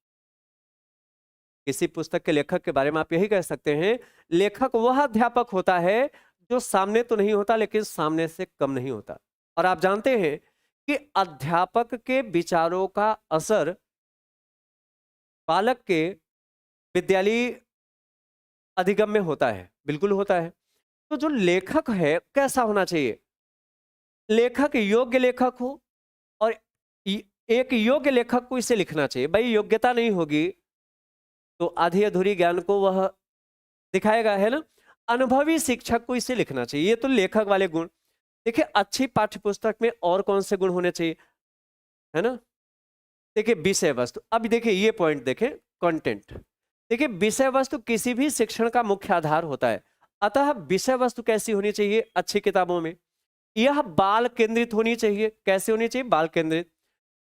S2: किसी पुस्तक के लेखक के बारे में आप यही कह सकते हैं, लेखक वह अध्यापक होता है जो सामने तो नहीं होता लेकिन सामने से कम नहीं होता। और आप जानते हैं कि अध्यापक के विचारों का असर बालक के विद्यालय अधिगम में होता है, बिल्कुल होता है। तो जो लेखक है कैसा होना चाहिए? लेखक योग्य लेखक हो, और एक योग्य लेखक को इसे लिखना चाहिए। भाई योग्यता नहीं होगी तो आधी अधूरी ज्ञान को वह दिखाएगा, है ना। अनुभवी शिक्षक को इसे लिखना चाहिए। ये तो लेखक वाले गुण। देखिए अच्छी पाठ्यपुस्तक में और कौन से गुण होने चाहिए, है ना। देखिए विषय वस्तु, अब देखिए ये पॉइंट देखें, कंटेंट। देखिए विषय वस्तु किसी भी शिक्षण का मुख्य आधार होता है। अतः विषय वस्तु कैसी होनी चाहिए अच्छी किताबों में? यह बाल केंद्रित होनी चाहिए। कैसे होनी चाहिए? बाल केंद्रित।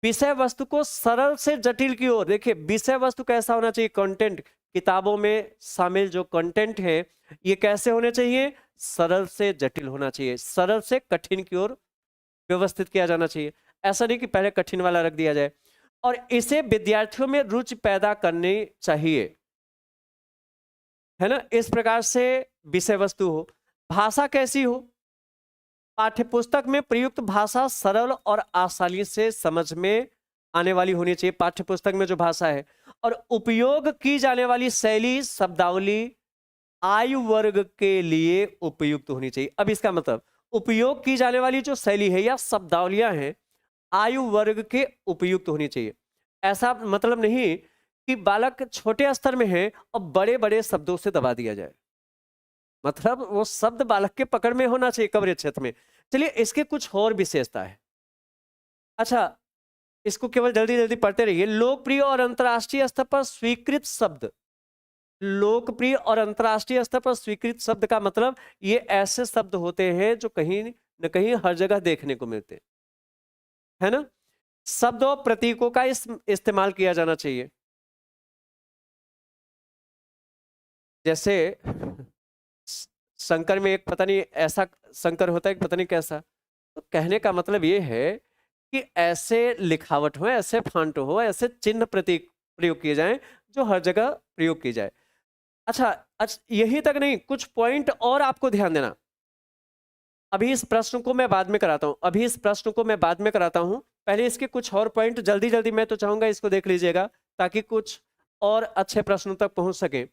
S2: विषय वस्तु को सरल से जटिल की ओर, देखिए विषय वस्तु कैसा होना चाहिए? कंटेंट, किताबों में शामिल जो कंटेंट है ये कैसे होने चाहिए? सरल से जटिल होना चाहिए, सरल से कठिन की ओर व्यवस्थित किया जाना चाहिए। ऐसा नहीं कि पहले कठिन वाला रख दिया जाए। और इसे विद्यार्थियों में रुचि पैदा करनी चाहिए, है ना? इस प्रकार से विषय वस्तु हो। भाषा कैसी हो? पाठ्यपुस्तक में प्रयुक्त भाषा सरल और आसानी से समझ में आने वाली होनी चाहिए, पाठ्यपुस्तक में जो भाषा है। और उपयोग की जाने वाली शैली, शब्दावली आयु वर्ग के लिए उपयुक्त होनी चाहिए। अब इसका मतलब, उपयोग की जाने वाली जो शैली है या शब्दावलियां हैं आयु वर्ग के उपयुक्त होनी चाहिए। ऐसा मतलब नहीं कि बालक छोटे स्तर में है और बड़े बड़े शब्दों से दबा दिया जाए, मतलब वो शब्द बालक के पकड़ में होना चाहिए, कवरेज क्षेत्र में। चलिए इसके कुछ और विशेषता है। अच्छा, इसको केवल जल्दी जल्दी पढ़ते रहिए। लोकप्रिय और अंतर्राष्ट्रीय स्तर पर स्वीकृत शब्द, लोकप्रिय और अंतर्राष्ट्रीय स्तर पर स्वीकृत शब्द का मतलब ये ऐसे शब्द होते हैं जो कहीं न कहीं हर जगह देखने को मिलते हैं, है ना? शब्द और प्रतीकों का इस्तेमाल किया जाना चाहिए। जैसे शंकर में एक पता नहीं ऐसा शंकर होता है कि पता नहीं कैसा, तो कहने का मतलब ये है कि ऐसे लिखावट हो, ऐसे फॉन्ट हो, ऐसे चिन्ह प्रतीक प्रयोग किए जाएं जो हर जगह प्रयोग की जाए। अच्छा, यही तक नहीं, कुछ पॉइंट और आपको ध्यान देना। अभी इस प्रश्न को मैं बाद में कराता हूं, पहले इसके कुछ और पॉइंट जल्दी जल्दी मैं तो चाहूंगा इसको देख लीजिएगा ताकि कुछ और अच्छे प्रश्नों तक पहुंच सके।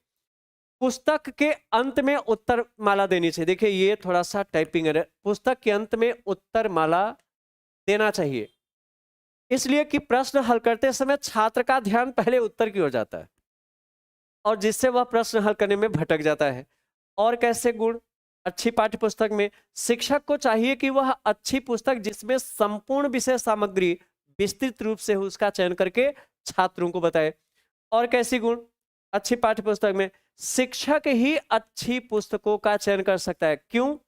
S2: पुस्तक के अंत में उत्तर माला देनी चाहिए। देखिए ये थोड़ा सा टाइपिंग एरर, पुस्तक के अंत में उत्तर माला देना चाहिए, इसलिए कि प्रश्न हल करते समय छात्र का ध्यान पहले उत्तर की ओर जाता है और जिससे वह प्रश्न हल करने में भटक जाता है। और कैसे गुण? अच्छी पाठ्य पुस्तक में शिक्षक को चाहिए कि वह अच्छी पुस्तक जिसमें संपूर्ण विषय सामग्री विस्तृत रूप से हो उसका चयन करके छात्रों को बताए। और कैसी गुण? अच्छी पाठ्य पुस्तक में शिक्षक ही अच्छी पुस्तकों का चयन कर सकता है। क्यों?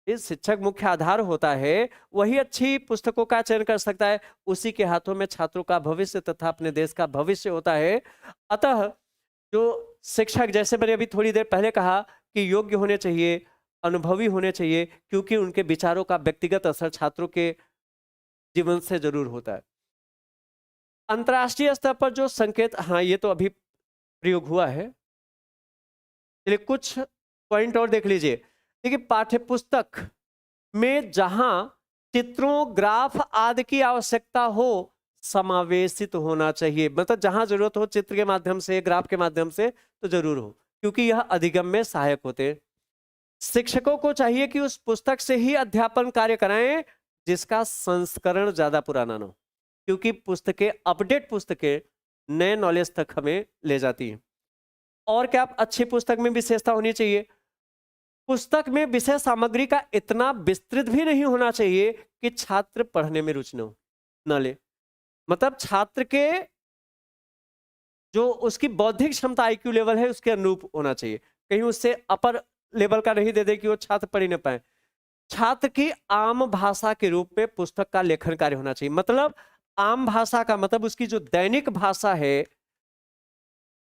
S2: इस शिक्षक मुख्य आधार होता है, वही अच्छी पुस्तकों का चयन कर सकता है, उसी के हाथों में छात्रों का भविष्य तथा अपने देश का भविष्य होता है। अतः जो शिक्षक, जैसे मैंने अभी थोड़ी देर पहले कहा कि योग्य होने चाहिए, अनुभवी होने चाहिए, क्योंकि उनके विचारों का व्यक्तिगत असर छात्रों के जीवन से जरूर होता है। अंतर्राष्ट्रीय स्तर पर जो संकेत, हाँ ये तो अभी प्रयोग हुआ है, चलिए कुछ पॉइंट और देख लीजिए। देखिए पाठ्यपुस्तक में जहां चित्रों, ग्राफ आदि की आवश्यकता हो समावेशित होना चाहिए, मतलब जहां जरूरत हो चित्र के माध्यम से, ग्राफ के माध्यम से तो जरूर हो, क्योंकि यह अधिगम में सहायक होते हैं। शिक्षकों को चाहिए कि उस पुस्तक से ही अध्यापन कार्य कराएं जिसका संस्करण ज्यादा पुराना ना हो, क्योंकि पुस्तकें, अपडेट पुस्तकें नए नॉलेज तक हमें ले जाती हैं। और क्या अच्छी पुस्तक में विशेषता होनी चाहिए? पुस्तक में विषय सामग्री का इतना विस्तृत भी नहीं होना चाहिए कि छात्र पढ़ने में रुचि न ले, मतलब छात्र के जो उसकी बौद्धिक क्षमता आईक्यू लेवल है उसके अनुरूप होना चाहिए, कहीं उससे अपर लेवल का नहीं दे दे कि वो छात्र पढ़ ही न पाए। छात्र की आम भाषा के रूप में पुस्तक का लेखन कार्य होना चाहिए, मतलब आम भाषा का मतलब उसकी जो दैनिक भाषा है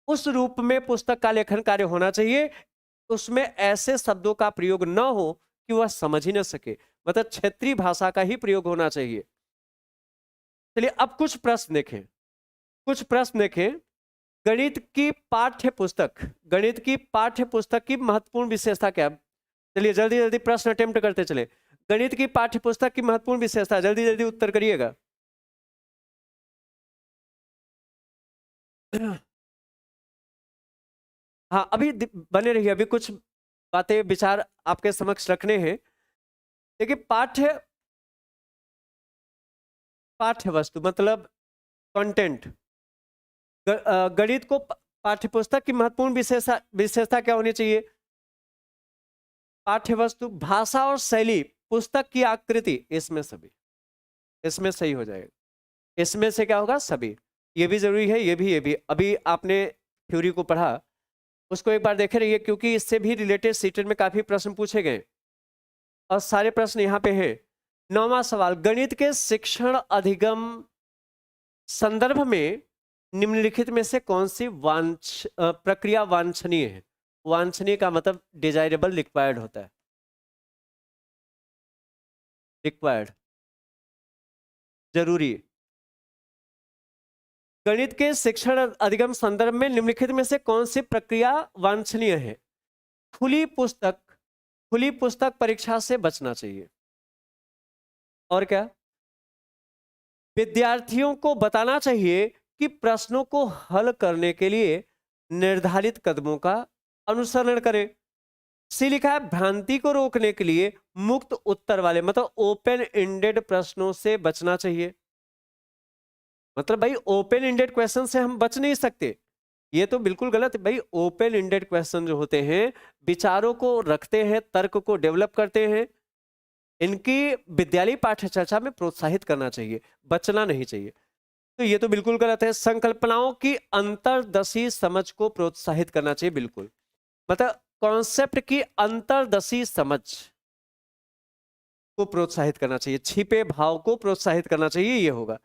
S2: उस रूप में पुस्तक का लेखन कार्य होना चाहिए। उसमें ऐसे शब्दों का प्रयोग न हो कि वह समझ ही न सके, मतलब क्षेत्रीय भाषा का ही प्रयोग होना चाहिए। चलिए अब कुछ प्रश्न देखें। गणित की पाठ्य पुस्तक की महत्वपूर्ण विशेषता क्या है? चलिए जल्दी जल्दी प्रश्न अटेम्प्ट करते चले। गणित की पाठ्य पुस्तक की महत्वपूर्ण विशेषता, जल्दी जल्दी उत्तर करिएगा। हाँ अभी बने रहिए, अभी कुछ बातें विचार आपके समक्ष रखने हैं। देखिए पाठ्य वस्तु मतलब कंटेंट। गणित को पाठ्यपुस्तक की महत्वपूर्ण विशेषता क्या होनी चाहिए? पाठ्य वस्तु, भाषा और शैली, पुस्तक की आकृति, इसमें सही हो जाएगा। इसमें से क्या होगा? सभी। ये भी जरूरी है, ये भी। अभी आपने थ्योरी को पढ़ा उसको एक बार देखे रहिए, क्योंकि इससे भी रिलेटेड सीटेट में काफी प्रश्न पूछे गए और सारे प्रश्न यहाँ पे हैं। 9वां सवाल, गणित के शिक्षण अधिगम संदर्भ में निम्नलिखित में से कौन सी प्रक्रिया वांछनीय है? वांछनीय का मतलब डिजायरेबल, रिक्वायर्ड होता है। रिक्वायर्ड, जरूरी। गणित के शिक्षण अधिगम संदर्भ में निम्नलिखित में से कौन सी प्रक्रिया वांछनीय है? खुली पुस्तक परीक्षा से बचना चाहिए। और क्या? विद्यार्थियों को बताना चाहिए कि प्रश्नों को हल करने के लिए निर्धारित कदमों का अनुसरण करें। सी लिखा है, भ्रांति को रोकने के लिए मुक्त उत्तर वाले मतलब ओपन एंडेड प्रश्नों से बचना चाहिए। मतलब भाई ओपन एंडेड क्वेश्चन से हम बच नहीं सकते, ये तो बिल्कुल गलत है भाई। ओपन एंडेड क्वेश्चन जो होते हैं विचारों को रखते हैं, तर्क को डेवलप करते हैं, इनकी विद्यालय पाठ्य चर्चा में प्रोत्साहित करना चाहिए, बचना नहीं चाहिए। तो ये तो बिल्कुल गलत है। संकल्पनाओं की अंतर्दशी समझ को प्रोत्साहित करना चाहिए, बिल्कुल। मतलब कॉन्सेप्ट की अंतर्दशी समझ को प्रोत्साहित करना चाहिए, छिपे भाव को प्रोत्साहित करना चाहिए, ये होगा।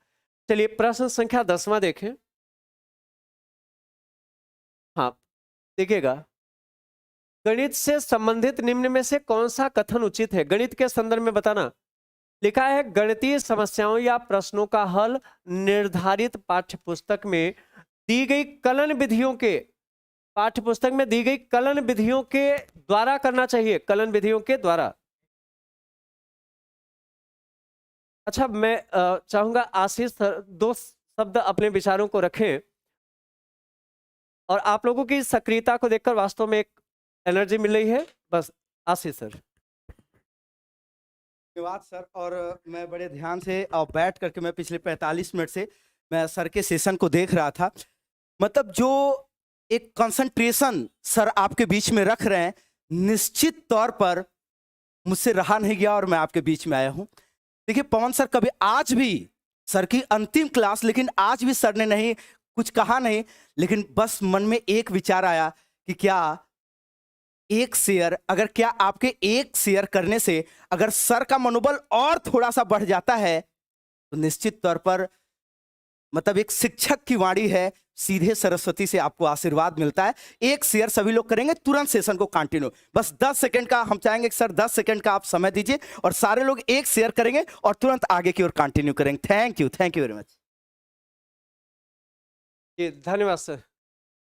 S2: चलिए प्रश्न संख्या 10वां देखें। हाँ, देखिएगा, गणित से संबंधित निम्न में से कौन सा कथन उचित है? गणित के संदर्भ में बताना। लिखा है, गणितीय समस्याओं या प्रश्नों का हल निर्धारित पाठ्यपुस्तक में दी गई कलन विधियों के पाठ्यपुस्तक में दी गई कलन विधियों के द्वारा करना चाहिए। कलन विधियों के द्वारा। अच्छा, मैं चाहूंगा आशीष सर 2 शब्द अपने विचारों को रखें, और आप लोगों की सक्रियता को देखकर वास्तव में एक एनर्जी मिल रही है। बस आशीष सर।
S3: धन्यवाद सर। और मैं बड़े ध्यान से बैठ करके मैं पिछले 45 मिनट से मैं सर के सेशन को देख रहा था। मतलब जो एक कंसंट्रेशन सर आपके बीच में रख रहे हैं, निश्चित तौर पर मुझसे रहा नहीं गया और मैं आपके बीच में आया हूं। देखिए पवन सर, कभी आज भी सर की अंतिम क्लास, लेकिन आज भी सर ने नहीं कुछ कहा नहीं, लेकिन बस मन में एक विचार आया कि क्या आपके एक शेयर करने से अगर सर का मनोबल और थोड़ा सा बढ़ जाता है तो निश्चित तौर पर मतलब एक शिक्षक की वाणी है, सीधे सरस्वती से आपको आशीर्वाद मिलता है। एक शेयर सभी लोग करेंगे, तुरंत सेशन को कंटिन्यू। बस 10 सेकंड का हम चाहेंगे कि सर 10 सेकंड का आप समय दीजिए और सारे लोग एक शेयर करेंगे और तुरंत आगे की ओर कंटिन्यू करेंगे। Thank you very much.
S2: धन्यवाद सर।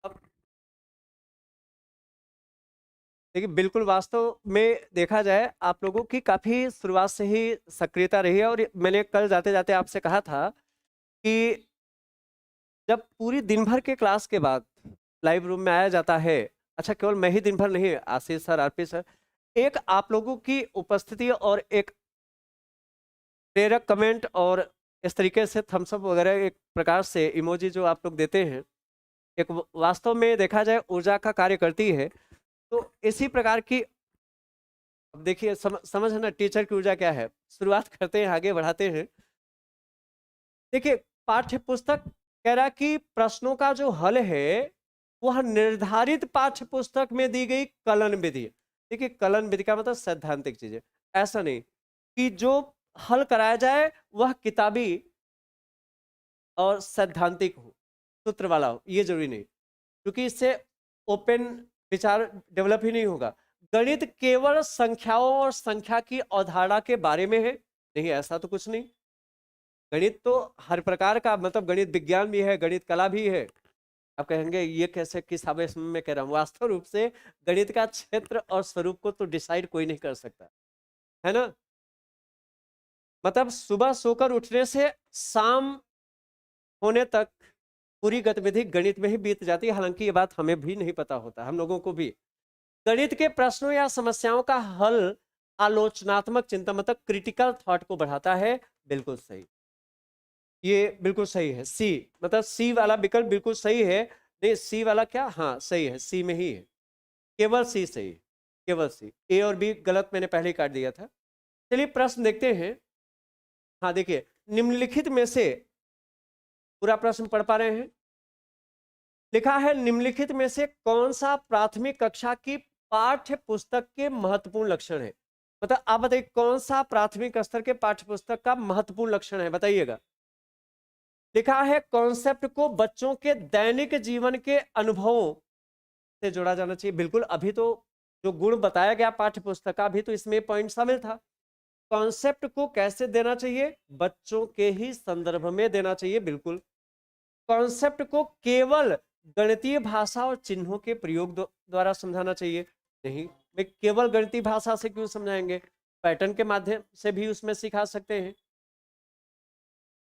S2: अब देखिए, बिल्कुल वास्तव में देखा जाए आप लोगों की काफी शुरुआत से ही सक्रियता रही है, और मैंने कल जाते जाते आपसे कहा था कि जब पूरी दिन भर के क्लास के बाद लाइव रूम में आया जाता है, अच्छा केवल मैं ही दिन भर नहीं, आशीष सर, आरपी सर, एक आप लोगों की उपस्थिति और एक प्रेरक कमेंट और इस तरीके से थम्स अप वगैरह एक प्रकार से इमोजी जो आप लोग देते हैं, एक वास्तव में देखा जाए ऊर्जा का कार्य करती है। तो इसी प्रकार की, अब देखिए समझ है ना टीचर की ऊर्जा क्या है। शुरुआत करते हैं, आगे बढ़ाते हैं। देखिए, पाठ्य पुस्तक कह रहा कि प्रश्नों का जो हल है वह निर्धारित पाठ्य पुस्तक में दी गई कलन विधि। देखिए, कलन विधि का मतलब सैद्धांतिक चीजें, ऐसा नहीं कि जो हल कराया जाए वह किताबी और सैद्धांतिक हो, सूत्र वाला हो, ये जरूरी नहीं, क्योंकि इससे ओपन विचार डेवलप ही नहीं होगा। गणित केवल संख्याओं और संख्या की अवधारणा के बारे में है नहीं, ऐसा तो कुछ नहीं। गणित तो हर प्रकार का, मतलब गणित विज्ञान भी है, गणित कला भी है। आप कहेंगे ये कैसे, किस आवेश में मैं कह रहा हूँ। वास्तव रूप से गणित का क्षेत्र और स्वरूप को तो डिसाइड कोई नहीं कर सकता, है ना। मतलब सुबह सोकर उठने से शाम होने तक पूरी गतिविधि गणित में ही बीत जाती है। हालांकि ये बात हमें भी नहीं पता होता, हम लोगों को भी। गणित के प्रश्नों या समस्याओं का हल आलोचनात्मक चिंतन मतलब क्रिटिकल थॉट को बढ़ाता है। बिल्कुल सही, ये बिल्कुल सही है। सी मतलब सी वाला विकल्प बिल्कुल सही है। नहीं, सी वाला क्या, हाँ सही है, सी में ही है, केवल सी सही है, केवल सी। ए और बी गलत मैंने पहले ही काट दिया था। चलिए प्रश्न देखते हैं। हाँ देखिए, निम्नलिखित में से पूरा प्रश्न पढ़ पा रहे हैं? लिखा है निम्नलिखित में से कौन सा प्राथमिक कक्षा की पाठ्य पुस्तक के महत्वपूर्ण लक्षण है। मतलब आप बताइए कौन सा प्राथमिक स्तर के पाठ्य पुस्तक का महत्वपूर्ण लक्षण है, बताइएगा। लिखा है कॉन्सेप्ट को बच्चों के दैनिक जीवन के अनुभवों से जोड़ा जाना चाहिए। बिल्कुल, अभी तो जो गुण बताया गया पाठ्य पुस्तक का, अभी तो इसमें पॉइंट शामिल था। कॉन्सेप्ट को कैसे देना चाहिए, बच्चों के ही संदर्भ में देना चाहिए। बिल्कुल, कॉन्सेप्ट को केवल गणितीय भाषा और चिन्हों के प्रयोग द्वारा समझाना चाहिए। नहीं, मैं केवल गणितीय भाषा से क्यों समझाएंगे, पैटर्न के माध्यम से भी उसमें सिखा सकते हैं,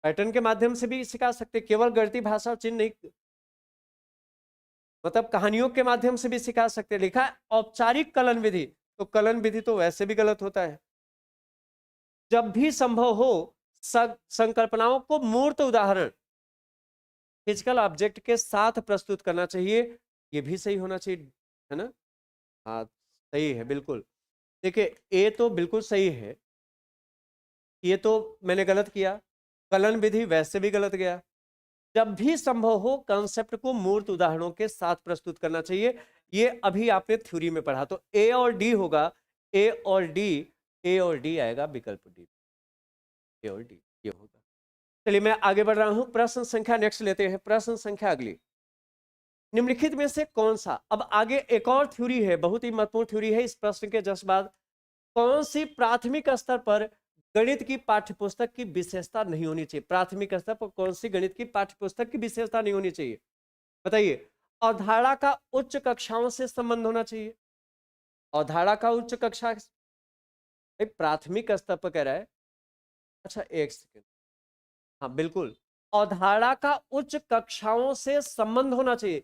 S2: पैटर्न के माध्यम से भी सिखा सकते हैं, केवल गणितीय भाषा और चिन्ह नहीं, मतलब कहानियों के माध्यम से भी सिखा सकते हैं। लिखा है औपचारिक कलन विधि, तो कलन विधि तो वैसे भी गलत होता है। जब भी संभव हो संकल्पनाओं को मूर्त उदाहरण फिजिकल ऑब्जेक्ट के साथ प्रस्तुत करना चाहिए। ये भी सही होना चाहिए, है ना। हाँ, सही है, बिल्कुल। देखिए, ये तो बिल्कुल सही है, ये तो मैंने गलत किया। कलन विधि वैसे भी गलत गया। जब भी संभव हो कंसेप्ट को मूर्त उदाहरणों के साथ प्रस्तुत करना चाहिए। ये अभी आपने थ्योरी में पढ़ा, तो ए और डी होगा, ए और डी, ए और डी आएगा विकल्प डी, ए और डी ये होगा। चलिए मैं आगे बढ़ रहा हूं, प्रश्न संख्या नेक्स्ट लेते हैं। प्रश्न संख्या अगली, निम्नलिखित में से कौन सा, अब आगे एक और थ्योरी है, बहुत ही महत्वपूर्ण थ्योरी है इस प्रश्न के जस्ट बाद। कौन सी प्राथमिक स्तर पर गणित की पाठ्यपुस्तक की विशेषता नहीं होनी चाहिए, प्राथमिक स्तर पर कौन सी गणित की पाठ्यपुस्तक की विशेषता नहीं होनी चाहिए, बताइए। अवधारणा का उच्च कक्षाओं से संबंध होना चाहिए, अवधारणा का उच्च कक्षा, प्राथमिक स्तर पर कह रहा है। अच्छा एक सेकेंड, हाँ बिल्कुल, अवधारणा का उच्च कक्षाओं से संबंध होना चाहिए।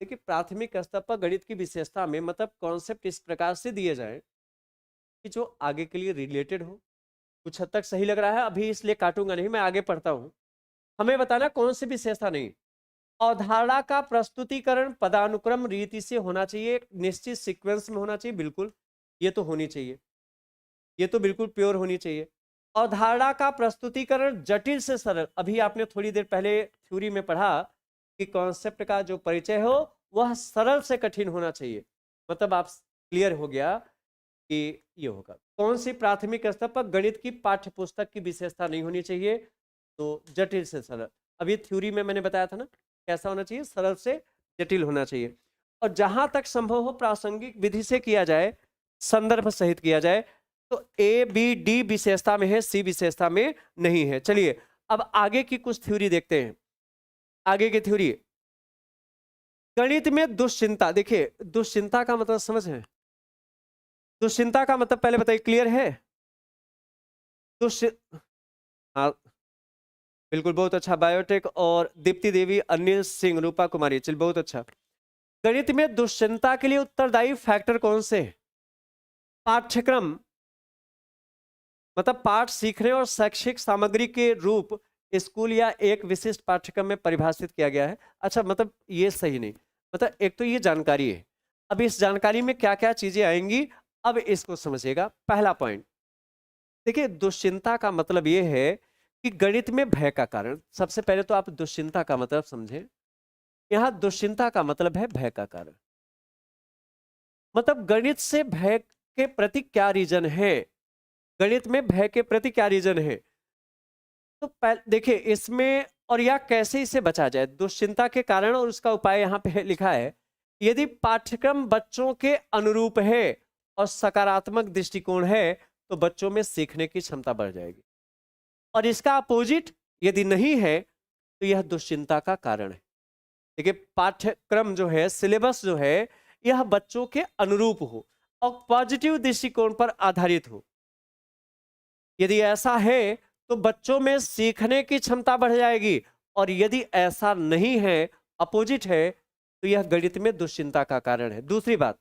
S2: देखिए प्राथमिक स्तर पर गणित की विशेषता में मतलब कॉन्सेप्ट इस प्रकार से दिए जाए कि जो आगे के लिए रिलेटेड हो। कुछ हद तक सही लग रहा है, अभी इसलिए काटूंगा नहीं, मैं आगे पढ़ता हूं। हमें बताना कौन सी विशेषता नहीं। अवधारणा का प्रस्तुतिकरण पदानुक्रम रीति से होना चाहिए, निश्चित सीक्वेंस में होना चाहिए, बिल्कुल ये तो होनी चाहिए, ये तो बिल्कुल प्योर होनी चाहिए। अवधारणा का प्रस्तुतिकरण जटिल से सरल, अभी आपने थोड़ी देर पहले थ्योरी में पढ़ा कि कॉन्सेप्ट का जो परिचय हो वह सरल से कठिन होना चाहिए, मतलब आप क्लियर हो गया कि ये होगा। कौन सी प्राथमिक स्तर पर गणित की पाठ्यपुस्तक की विशेषता नहीं होनी चाहिए, तो जटिल से सरल। अभी थ्योरी में मैंने बताया था ना कैसा होना चाहिए, सरल से जटिल होना चाहिए। और जहां तक संभव हो प्रासंगिक विधि से किया जाए, संदर्भ सहित किया जाए। तो ए बी डी विशेषता में है, सी विशेषता में नहीं है। चलिए अब आगे की कुछ थ्योरी देखते हैं। आगे की थ्योरी, गणित में दुश्चिंता। देखिए दुश्चिंता का मतलब समझ है, दुश्चिंता का मतलब पहले बताइए, क्लियर है। हाँ बिल्कुल, बहुत अच्छा। बायोटेक और दीप्ति देवी, अनिल सिंह, रूपा कुमारी, चल बहुत अच्छा। गणित में दुश्चिंता के लिए उत्तरदायी फैक्टर कौन से हैं? पाठ्यक्रम मतलब पाठ सीखने और शैक्षिक सामग्री के रूप स्कूल या एक विशिष्ट पाठ्यक्रम में परिभाषित किया गया है। अच्छा मतलब ये सही नहीं, मतलब एक तो ये जानकारी है, अब इस जानकारी में क्या क्या चीजें आएंगी अब इसको समझिएगा। पहला पॉइंट देखिए, दुश्चिंता का मतलब ये है कि गणित में भय का कारण। सबसे पहले तो आप दुश्चिंता का मतलब समझें, यहां दुश्चिंता का मतलब है भय का कारण, मतलब गणित से भय के प्रति क्या रीजन है, गणित में भय के प्रति क्या रीजन है। तो देखिए इसमें, और या कैसे इसे बचा जाए दुश्चिंता के कारण, और उसका उपाय यहाँ पे लिखा है। यदि पाठ्यक्रम बच्चों के अनुरूप है और सकारात्मक दृष्टिकोण है तो बच्चों में सीखने की क्षमता बढ़ जाएगी, और इसका अपोजिट यदि नहीं है तो यह दुश्चिंता का कारण है। देखिए पाठ्यक्रम जो है, सिलेबस जो है, यह बच्चों के अनुरूप हो और पॉजिटिव दृष्टिकोण पर आधारित हो। यदि ऐसा है तो बच्चों में सीखने की क्षमता बढ़ जाएगी, और यदि ऐसा नहीं है, अपोजिट है, तो यह गणित में दुश्चिंता का कारण है। दूसरी बात,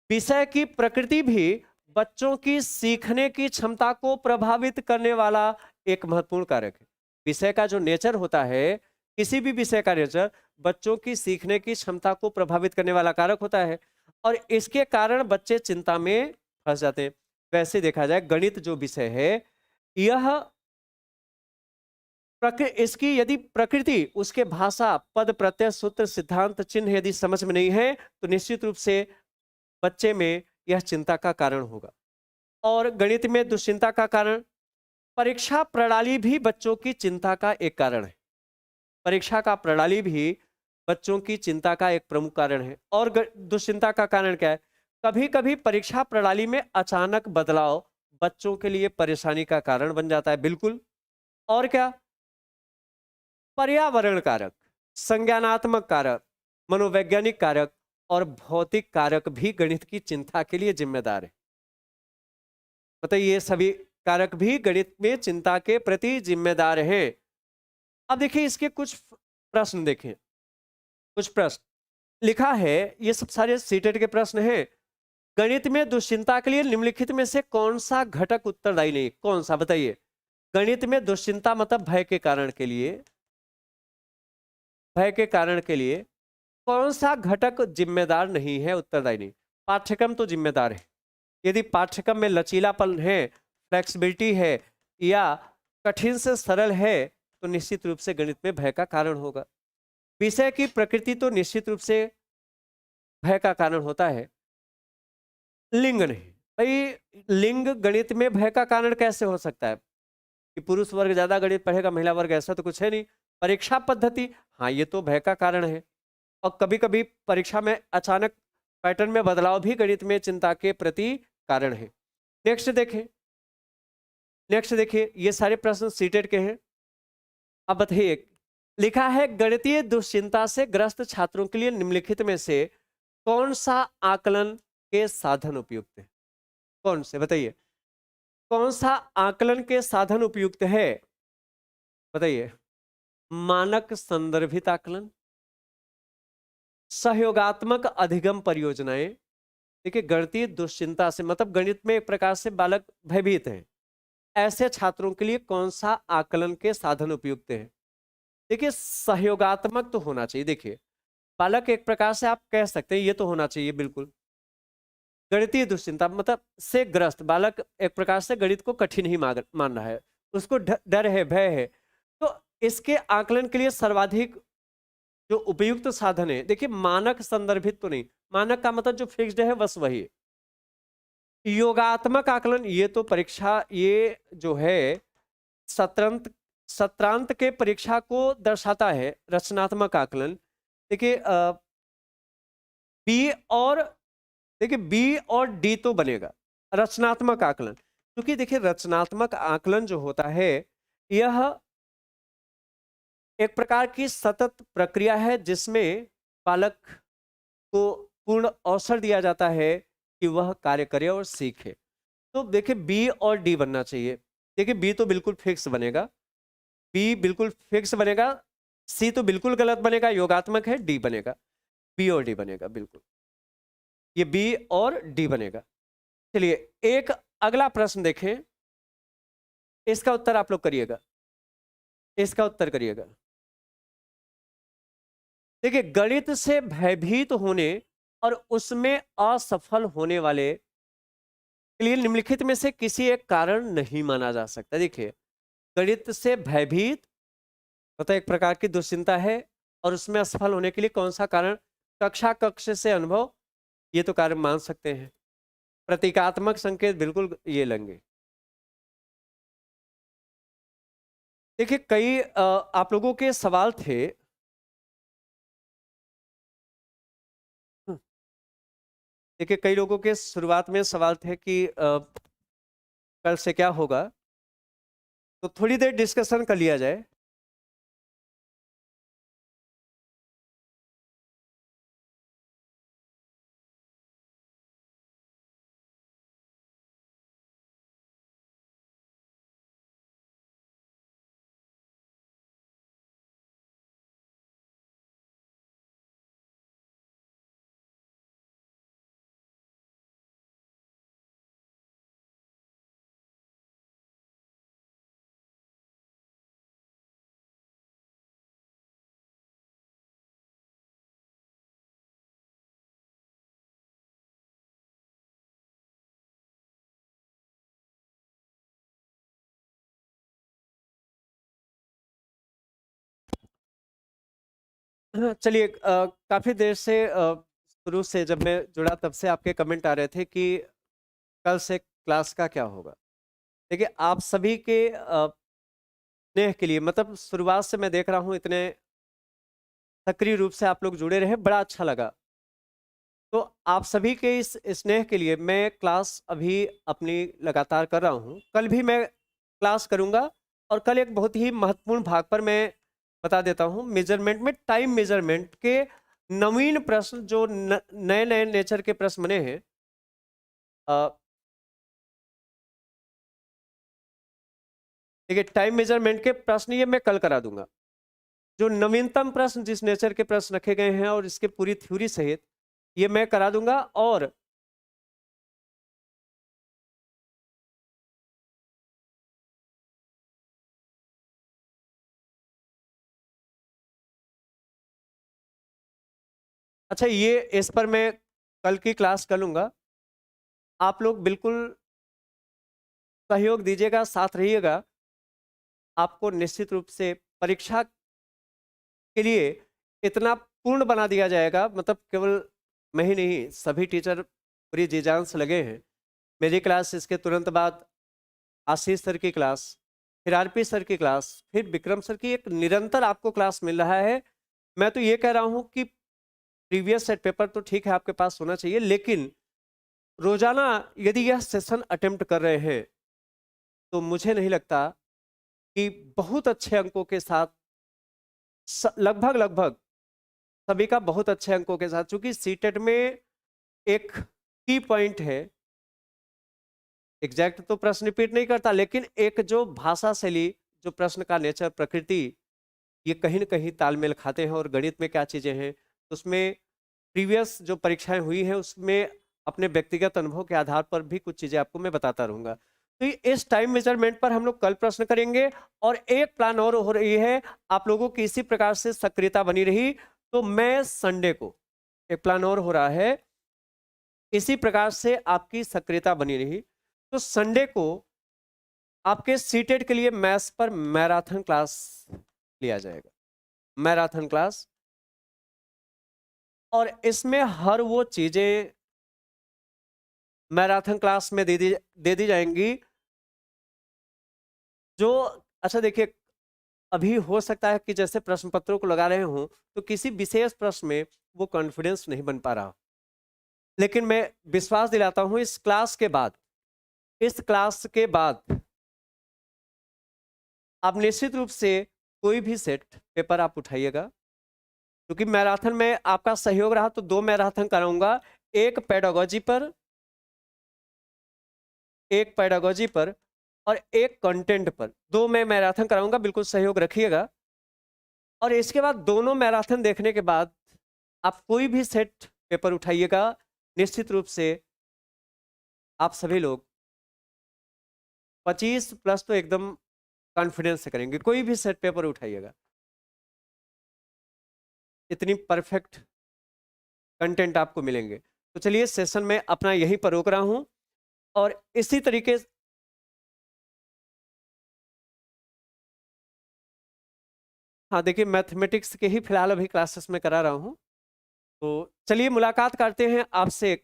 S2: विषय की प्रकृति भी बच्चों की सीखने की क्षमता को प्रभावित करने वाला एक महत्वपूर्ण कारक है। विषय का जो नेचर होता है, किसी भी विषय का नेचर बच्चों की सीखने की क्षमता को प्रभावित करने वाला कारक होता है, और इसके कारण बच्चे चिंता में फंस जाते हैं। वैसे देखा जाए गणित जो विषय है, यह इसकी यदि प्रकृति, उसके भाषा, पद, प्रत्यय, सूत्र, सिद्धांत, चिन्ह यदि समझ में नहीं है तो निश्चित रूप से बच्चे में यह चिंता का कारण होगा। और गणित में दुश्चिंता का कारण, परीक्षा प्रणाली भी बच्चों की चिंता का एक कारण है। परीक्षा का प्रणाली भी बच्चों की चिंता का एक प्रमुख कारण है। और दुश्चिंता का कारण क्या है? कभी कभी परीक्षा प्रणाली में अचानक बदलाव बच्चों के लिए परेशानी का कारण बन जाता है। बिल्कुल। और क्या? पर्यावरण कारक, संज्ञानात्मक कारक, मनोवैज्ञानिक कारक और भौतिक कारक भी गणित की चिंता के लिए जिम्मेदार है। मतलब ये सभी कारक भी गणित में चिंता के प्रति जिम्मेदार हैं। अब देखिए इसके कुछ प्रश्न देखें। कुछ प्रश्न लिखा है, ये सब सारे सीटेट के प्रश्न हैं। गणित में दुश्चिंता के लिए निम्नलिखित में से कौन सा घटक उत्तरदायी नहीं? कौन सा बताइए? गणित में दुश्चिंता मतलब भय के कारण के लिए, भय के कारण के लिए कौन सा घटक जिम्मेदार नहीं है, उत्तरदायी नहीं? पाठ्यक्रम तो जिम्मेदार है। यदि पाठ्यक्रम में लचीलापन है, फ्लेक्सिबिलिटी है या कठिन से सरल है तो निश्चित रूप से गणित में भय का कारण होगा। विषय की प्रकृति तो निश्चित रूप से भय का कारण होता है। लिंग नहीं भाई, लिंग गणित में भय का कारण कैसे हो सकता है कि पुरुष वर्ग ज्यादा गणित पढ़ेगा, महिला वर्ग, ऐसा तो कुछ है नहीं। परीक्षा पद्धति, हाँ ये तो भय का कारण है। और कभी कभी परीक्षा में अचानक पैटर्न में बदलाव भी गणित में चिंता के प्रति कारण है। नेक्स्ट देखें, नेक्स्ट देखिए, ये सारे प्रश्न सीटेड के हैं। अब बताइए, लिखा है गणितीय दुश्चिंता से ग्रस्त छात्रों के लिए निम्नलिखित में से कौन सा आकलन के साधन उपयुक्त है? कौन से बताइए? कौन सा आकलन के साधन उपयुक्त है? बताइए। मानक संदर्भित आकलन, सहयोगात्मक अधिगम परियोजनाएं। देखिए गणितीय दुश्चिंता से मतलब गणित में एक प्रकार से बालक भयभीत हैं, ऐसे छात्रों के लिए कौन सा आकलन के साधन उपयुक्त है? देखिए सहयोगात्मक तो होना चाहिए। देखिए बालक एक प्रकार से आप कह सकते हैं ये तो होना चाहिए बिल्कुल। गणितीय दुश्चिंता मतलब से ग्रस्त बालक एक प्रकार से गणित को कठिन ही मान रहा है, उसको डर है, भय है। तो इसके आकलन के लिए सर्वाधिक जो उपयुक्त साधन है, देखिए मानक संदर्भित तो नहीं, मानक का मतलब जो फिक्स्ड है बस वही है। योगात्मक आकलन ये तो परीक्षा, ये जो है सत्रांत सत्रांत के परीक्षा को दर्शाता है। रचनात्मक आकलन देखिए बी और देखिए बी और डी तो बनेगा। रचनात्मक आकलन, क्योंकि देखिए रचनात्मक आकलन जो होता है यह एक प्रकार की सतत प्रक्रिया है जिसमें बालक को पूर्ण अवसर दिया जाता है कि वह कार्य करे और सीखे। तो देखिए बी और डी बनना चाहिए। देखिए बी तो बिल्कुल फिक्स बनेगा, बी बिल्कुल फिक्स बनेगा, सी तो बिल्कुल गलत बनेगा, योगात्मक है, डी बनेगा, बी और डी बनेगा बिल्कुल, ये बी और डी बनेगा। चलिए एक अगला प्रश्न देखें, इसका उत्तर आप लोग करिएगा, इसका उत्तर करिएगा। देखिए गणित से भयभीत होने और उसमें असफल होने वाले के लिए निम्नलिखित में से किसी एक कारण नहीं माना जा सकता। देखिए गणित से भयभीत मतलब एक प्रकार की दुश्चिंता है और उसमें असफल होने के लिए कौन सा कारण? कक्षा कक्ष से अनुभव, ये तो कारण मान सकते हैं। प्रतीकात्मक संकेत बिल्कुल ये लेंगे। देखिए कई आप लोगों के सवाल थे। देखिए कई लोगों के शुरुआत में सवाल थे कि कल से क्या होगा, तो थोड़ी देर डिस्कशन कर लिया जाए। चलिए, काफ़ी देर से शुरू से जब मैं जुड़ा तब से आपके कमेंट आ रहे थे कि कल से क्लास का क्या होगा। देखिए, आप सभी के स्नेह के लिए, मतलब शुरुआत से मैं देख रहा हूँ इतने सक्रिय रूप से आप लोग जुड़े रहे, बड़ा अच्छा लगा। तो आप सभी के इस स्नेह के लिए मैं क्लास अभी अपनी लगातार कर रहा हूँ। कल भी मैं क्लास करूँगा और कल एक बहुत ही महत्वपूर्ण भाग पर मैं बता देता हूँ। मेजरमेंट में टाइम मेजरमेंट के नवीन प्रश्न जो नए नए नेचर के प्रश्न बने हैं, देखिए टाइम मेजरमेंट के प्रश्न ये मैं कल करा दूंगा। जो नवीनतम प्रश्न जिस नेचर के प्रश्न रखे गए हैं और इसके पूरी थ्योरी सहित ये मैं करा दूंगा। और अच्छा, ये इस पर मैं कल की क्लास कर लूंगा। आप लोग बिल्कुल सहयोग दीजिएगा, साथ रहिएगा। आपको निश्चित रूप से परीक्षा के लिए इतना पूर्ण बना दिया जाएगा, मतलब केवल मैं ही नहीं, सभी टीचर पूरी जी जान से लगे हैं। मेरी क्लास, इसके तुरंत बाद आशीष सर की क्लास, फिर आरपी सर की क्लास, फिर विक्रम सर की, एक निरंतर आपको क्लास मिल रहा है। मैं तो ये कह रहा हूँ कि प्रीवियस सेट पेपर तो ठीक है आपके पास होना चाहिए, लेकिन रोजाना यदि यह सेशन अटेम्प्ट कर रहे हैं तो मुझे नहीं लगता कि बहुत अच्छे अंकों के साथ, लगभग लगभग सभी का बहुत अच्छे अंकों के साथ, क्योंकि सीटेट में एक की पॉइंट है, एग्जैक्ट तो प्रश्न रिपीट नहीं करता, लेकिन एक जो भाषा शैली, जो प्रश्न का नेचर, प्रकृति, ये कहीं ना कहीं तालमेल खाते हैं। और गणित में क्या चीजें हैं, उसमें प्रीवियस जो परीक्षाएं हुई हैं उसमें अपने व्यक्तिगत अनुभव के आधार पर भी कुछ चीजें आपको मैं बताता रहूंगा। तो इस टाइम मेजरमेंट पर हम लोग कल प्रश्न करेंगे। और एक प्लान और हो रही है, आप लोगों की इसी प्रकार से सक्रियता बनी रही तो मैं संडे को, एक प्लान और हो रहा है, इसी प्रकार से आपकी सक्रियता बनी रही तो संडे को आपके सीटेट के लिए मैथ्स पर मैराथन क्लास लिया जाएगा। मैराथन क्लास, और इसमें हर वो चीजें मैराथन क्लास में दे दी जाएंगी जो, अच्छा देखिए, अभी हो सकता है कि जैसे प्रश्न पत्रों को लगा रहे हो तो किसी विशेष प्रश्न में वो कॉन्फिडेंस नहीं बन पा रहा, लेकिन मैं विश्वास दिलाता हूं इस क्लास के बाद, इस क्लास के बाद आप निश्चित रूप से कोई भी सेट पेपर आप उठाइएगा, क्योंकि मैराथन में आपका सहयोग रहा तो 2 मैराथन कराऊंगा, एक पेडागोजी पर, एक पेडागोजी पर और एक कंटेंट पर, 2 मैं मैराथन कराऊंगा, बिल्कुल सहयोग रखिएगा। और इसके बाद दोनों मैराथन देखने के बाद आप कोई भी सेट पेपर उठाइएगा, निश्चित रूप से आप सभी लोग 25 प्लस तो एकदम कॉन्फिडेंस से करेंगे। कोई भी सेट पेपर उठाइएगा, इतनी परफेक्ट कंटेंट आपको मिलेंगे। तो चलिए, सेशन में अपना यहीं पर रोक रहा हूं और इसी तरीके, हाँ देखिए, मैथमेटिक्स के ही फिलहाल अभी क्लासेस में करा रहा हूं। तो चलिए मुलाकात करते हैं आपसे